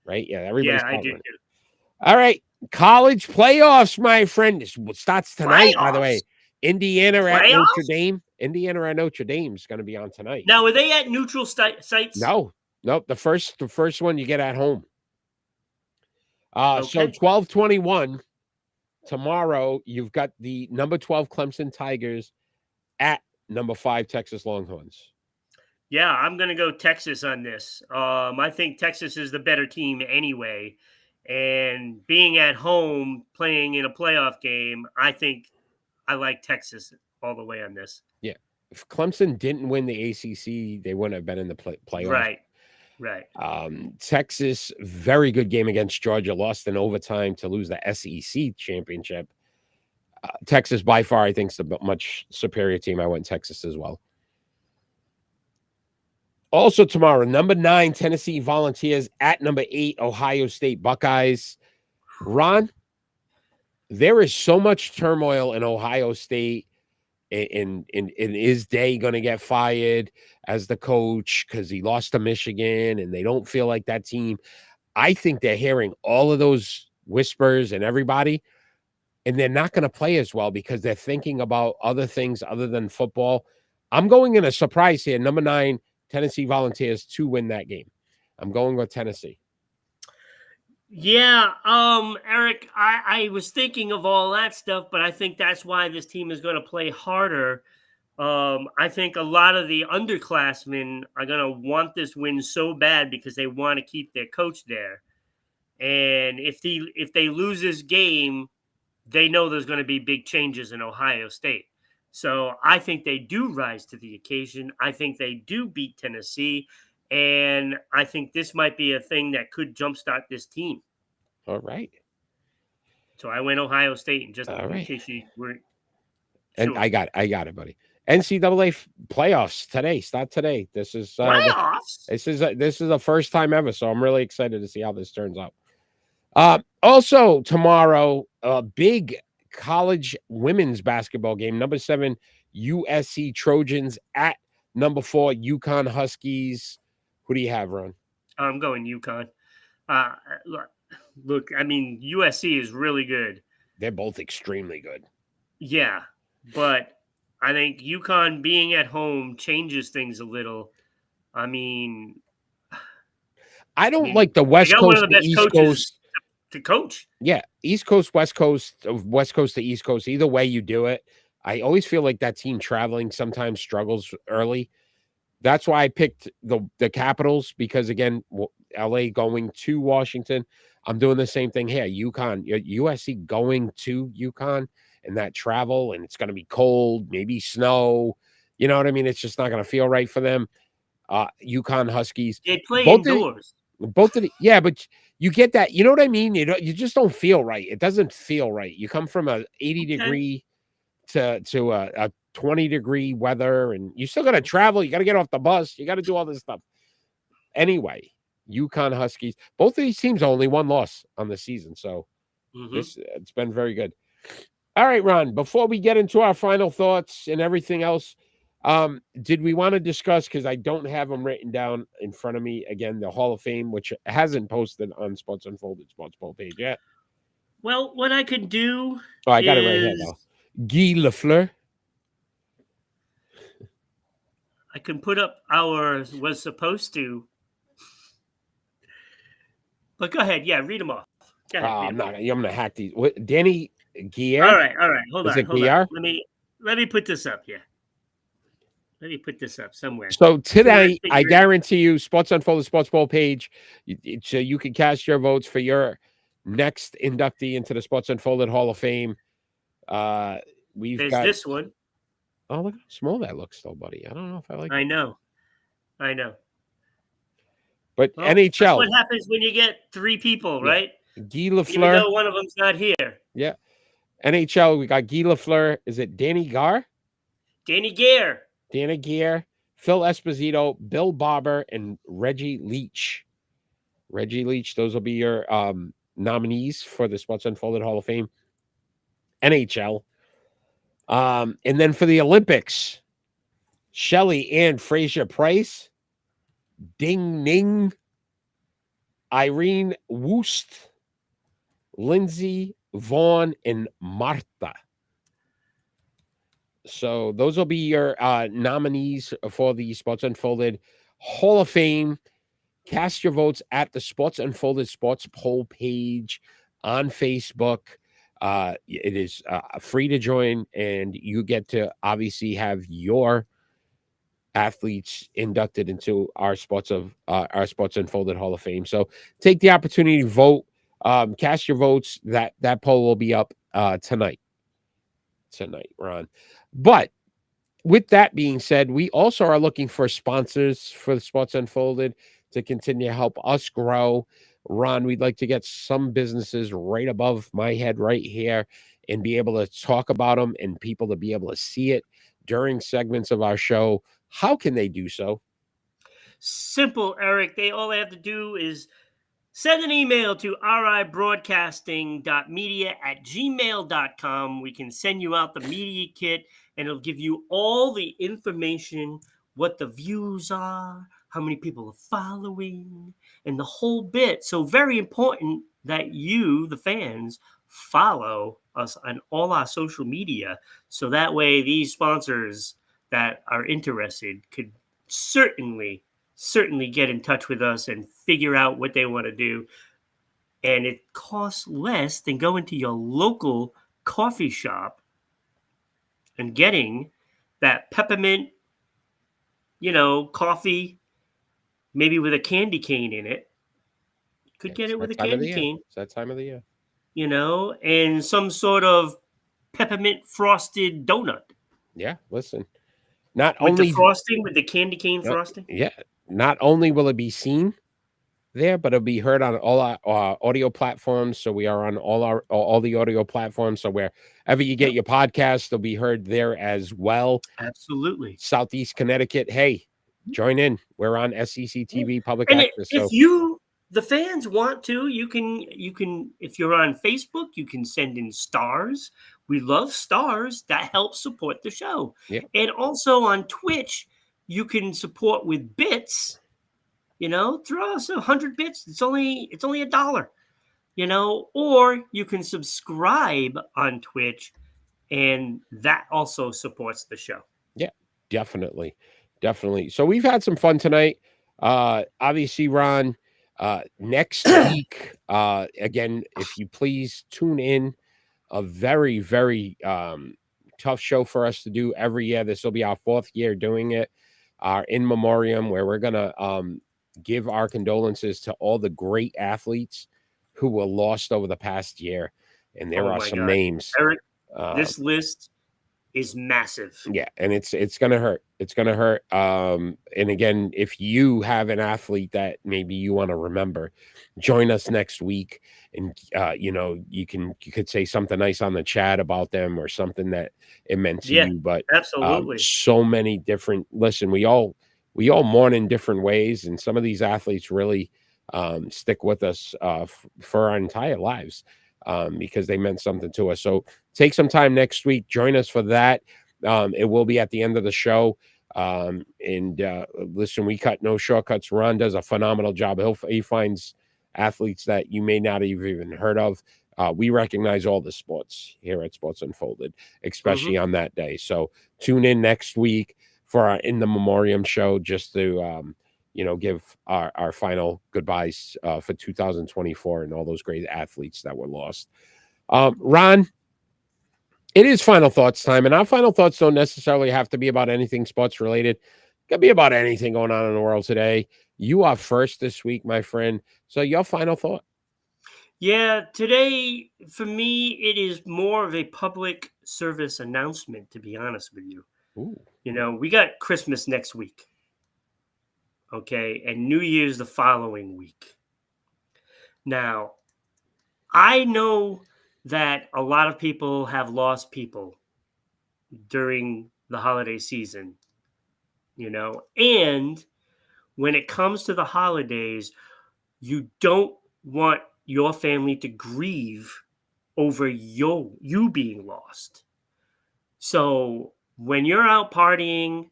right? Yeah, everybody's Yeah, I do running. too. All right, college playoffs, my friend. This starts tonight, by the way. Playoffs? Indiana at Playoffs? Notre Dame. Indiana at Notre Dame is going to be on tonight. Now, are they at neutral sites? No, the first one you get at home. So Okay. 12:21 tomorrow. You've got the number 12 Clemson Tigers at number 5 Texas Longhorns. Yeah, I'm going to go Texas on this. I think Texas is the better team anyway. And being at home, playing in a playoff game, I think I like Texas all the way on this. Yeah. If Clemson didn't win the ACC, they wouldn't have been in the playoff. Right. Texas, very good game against Georgia, lost in overtime to lose the SEC championship. Texas, by far, I think, is a much superior team. I went Texas as well. Also tomorrow, number 9, Tennessee Volunteers at number 8, Ohio State Buckeyes. Ron, there is so much turmoil in Ohio State. In is Day going to get fired as the coach because he lost to Michigan and they don't feel like that team? I think they're hearing all of those whispers and everybody, and they're not going to play as well because they're thinking about other things other than football. I'm going in a surprise here. Number 9, Tennessee Volunteers to win that game. I'm going with Tennessee. Yeah, Eric, I was thinking of all that stuff, but I think that's why this team is going to play harder. I think a lot of the underclassmen are going to want this win so bad because they want to keep their coach there. And if they lose this game, they know there's going to be big changes in Ohio State. So I think they do rise to the occasion. I think they do beat Tennessee. And I think this might be a thing that could jumpstart this team. All right. So I went Ohio State, and just All in right. case you weren't And sure. I got it, buddy. NCAA playoffs today. Start today. This is Playoffs. this is the first time ever. So I'm really excited to see how this turns out. Also tomorrow, a big college women's basketball game. Number 7 USC Trojans at number 4 UConn Huskies. Who do you have, Ron? I'm going UConn. Look, I mean, USC is really good. They're both extremely good. Yeah, but I think UConn being at home changes things a little. I mean, I don't like the West got Coast one of the to best East coaches Coast. to coach. Yeah, East Coast, West Coast to East Coast. Either way you do it, I always feel like that team traveling sometimes struggles early. That's why I picked the Capitals because, again, LA going to Washington. I'm doing the same thing here. UConn, USC going to UConn, and that travel, and it's going to be cold, maybe snow. You know what I mean? It's just not going to feel right for them. UConn Huskies. They play indoors. But you get that. You know what I mean? You just don't feel right. It doesn't feel right. You come from a 80-degree to a 20-degree weather, and you still got to travel. You got to get off the bus. You got to do all this stuff. Anyway, UConn Huskies. Both of these teams only one loss on the season, so it's been very good. All right, Ron. Before we get into our final thoughts and everything else, did we want to discuss, because I don't have them written down in front of me, again, the Hall of Fame, which hasn't posted on Sports Unfolded Sports Poll page yet? Well, what I could do I got it right here, though. Guy Lafleur. I can put up was supposed to. But go ahead. Yeah, read them off. Go ahead, I'm going to hack these. Danny Guerre? All right. Hold Is on. it Guerre? Let me put this up here. Let me put this up somewhere. So today, I guarantee you, Sports Unfolded Sports Poll page, so you can cast your votes for your next inductee into the Sports Unfolded Hall of Fame. There's got this one. Oh, look how small that looks, though, buddy. I don't know if I like it. I know. But NHL. That's what happens when you get 3 people, right? Guy Lafleur. Even though one of them's not here. Yeah. NHL, we got Guy Lafleur. Is it Danny Gar? Danny Gare. Danny Gare, Phil Esposito, Bill Barber, and Reggie Leach. Reggie Leach, those will be your nominees for the Sports Unfolded Hall of Fame. NHL. And then for the Olympics, Shelley Ann Fraser Price, Ding Ning, Irene Woost, Lindsey Vaughn, and Martha. So those will be your nominees for the Sports Unfolded Hall of Fame. Cast your votes at the Sports Unfolded Sports Poll page on Facebook. It is free to join, and you get to obviously have your athletes inducted into our Sports Unfolded Hall of Fame. So take the opportunity to vote. Cast your votes. That poll will be up tonight, Ron. But with that being said, we also are looking for sponsors for the Sports Unfolded to continue to help us grow. Ron, we'd like to get some businesses right above my head right here and be able to talk about them and people to be able to see it during segments of our show. How can they do so? Simple, Eric. All they have to do is send an email to ribroadcasting.media@gmail.com. We can send you out the media kit, and it'll give you all the information, what the views are, how many people are following, and the whole bit. So very important that you, the fans, follow us on all our social media. So that way these sponsors that are interested could certainly get in touch with us and figure out what they want to do. And it costs less than going to your local coffee shop and getting that peppermint, coffee, maybe with a candy cane in it. Could get it with a candy cane. It's that time of the year. And some sort of peppermint frosted donut. Yeah, listen. With the frosting, with the candy cane frosting? Yeah. Not only will it be seen, there, but it'll be heard on all our audio platforms. So we are on all the audio platforms. So wherever you get your podcast, they'll be heard there as well. Absolutely. Southeast Connecticut, hey, join in. We're on SEC TV Public And Access. if you, the fans, want to, you can, if you're on Facebook, you can send in stars. We love stars. That helps support the show. Yeah. And also on Twitch, you can support with bits. Throw us 100 bits. It's only $1. Or you can subscribe on Twitch, and that also supports the show. Yeah, definitely. So we've had some fun tonight. Obviously, Ron, next week, again, if you please tune in. A very, very tough show for us to do every year. This will be our 4th year doing it. Our in memoriam, where we're gonna give our condolences to all the great athletes who were lost over the past year, and there are some names. Eric, this list is massive. Yeah, and it's gonna hurt. It's gonna hurt. And again, if you have an athlete that maybe you want to remember, join us next week, and you could say something nice on the chat about them or something that it meant to you. But absolutely, so many different. Listen, we all mourn in different ways, and some of these athletes really stick with us for our entire lives. Because they meant something to us. So take some time next week. Join us for that. It will be at the end of the show. Listen, we cut no shortcuts. Ron does a phenomenal job. He finds athletes that you may not have even heard of. We recognize all the sports here at Sports Unfolded, especially on that day. So tune in next week for our In the Memoriam show, just to give our final goodbyes for 2024 and all those great athletes that were lost. Ron, it is final thoughts time, and our final thoughts don't necessarily have to be about anything sports related. It could be about anything going on in the world today. You are first this week, my friend. So your final thought. Yeah, today, for me, it is more of a public service announcement, to be honest with you. Ooh. We got Christmas next week. Okay, and New Year's the following week. Now, I know that a lot of people have lost people during the holiday season, and when it comes to the holidays, you don't want your family to grieve over you being lost. So when you're out partying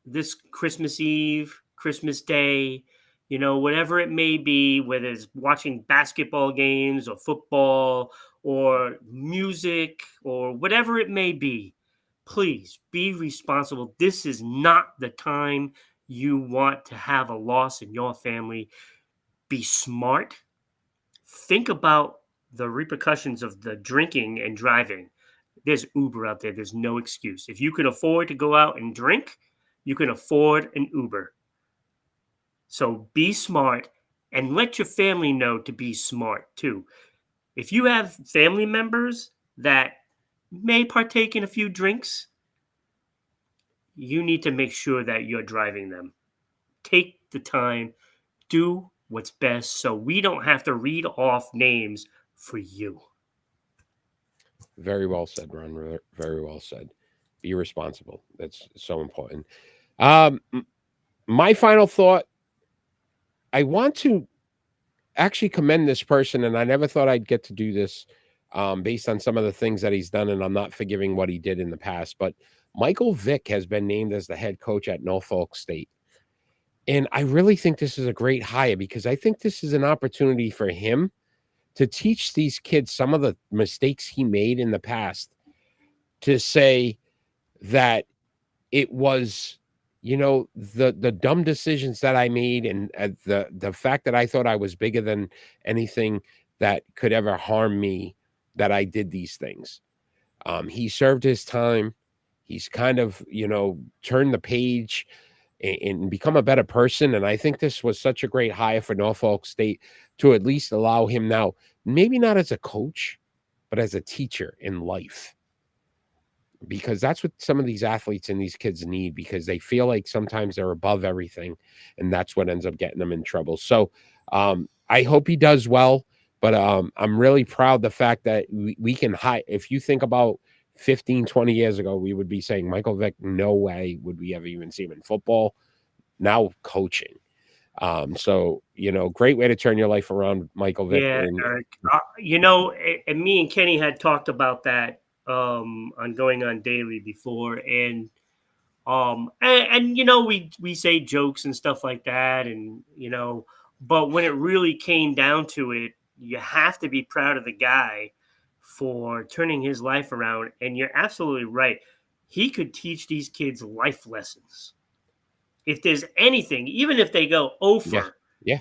this Christmas Eve, Christmas Day, whatever it may be, whether it's watching basketball games or football or music or whatever it may be, please be responsible. This is not the time you want to have a loss in your family. Be smart. Think about the repercussions of the drinking and driving. There's Uber out there. There's no excuse. If you can afford to go out and drink, you can afford an Uber. So be smart and let your family know to be smart too. If you have family members that may partake in a few drinks, you need to make sure that you're driving them. Take the time, do what's best so we don't have to read off names for you. Very well said, Ron. Very well said. Be responsible. That's so important. My final thought, I want to actually commend this person, and I never thought I'd get to do this based on some of the things that he's done, and I'm not forgiving what he did in the past, but Michael Vick has been named as the head coach at Norfolk State. And I really think this is a great hire because I think this is an opportunity for him to teach these kids some of the mistakes he made in the past, to say that it was, the dumb decisions that I made and the fact that I thought I was bigger than anything that could ever harm me, that I did these things. He served his time. He's kind of, turned the page and become a better person. And I think this was such a great hire for Norfolk State to at least allow him now, maybe not as a coach, but as a teacher in life. because that's what some of these athletes and these kids need, because they feel like sometimes they're above everything, and that's what ends up getting them in trouble. So I hope he does well, but I'm really proud the fact that we can hide. If you think about 15, 20 years ago, we would be saying Michael Vick, no way would we ever even see him in football. Now coaching. So, great way to turn your life around, Michael Vick. Yeah, And, Eric. And me and Kenny had talked about that on going on daily before, and we say jokes and stuff like that, and but when it really came down to it, you have to be proud of the guy for turning his life around. And you're absolutely right. He could teach these kids life lessons. If there's anything, even if they go over, yeah,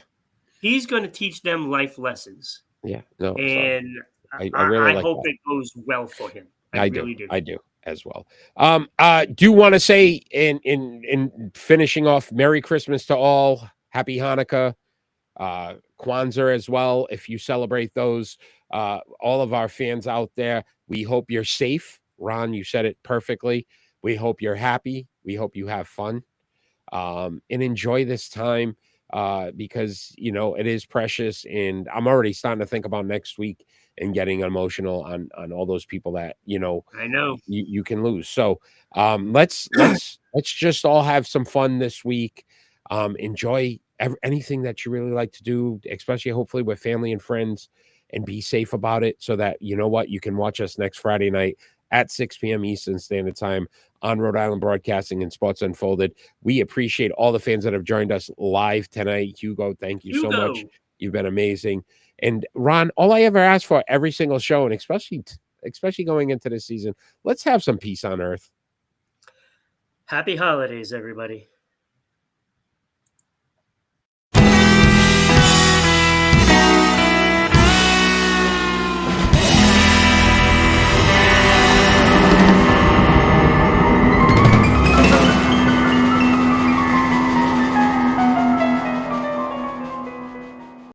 he's going to teach them life lessons. yeah, no, And I really like hope that. it goes well for him. I really do. I do as well. Do want to say in finishing off, Merry Christmas to all, Happy Hanukkah, Kwanzaa as well. If you celebrate those, all of our fans out there, we hope you're safe. Ron, you said it perfectly. We hope you're happy. We hope you have fun, and enjoy this time, because it is precious. And I'm already starting to think about next week and getting emotional on all those people that I know. you can lose. So let's just all have some fun this week. Enjoy anything that you really like to do, especially hopefully with family and friends, and be safe about it, so that you can watch us next Friday night at 6 p.m. Eastern Standard Time on Rhode Island Broadcasting and Sports Unfolded. We appreciate all the fans that have joined us live tonight. Hugo, thank you so much. You've been amazing. And Ron, all I ever ask for every single show, and especially going into this season, let's have some peace on earth. Happy holidays, everybody.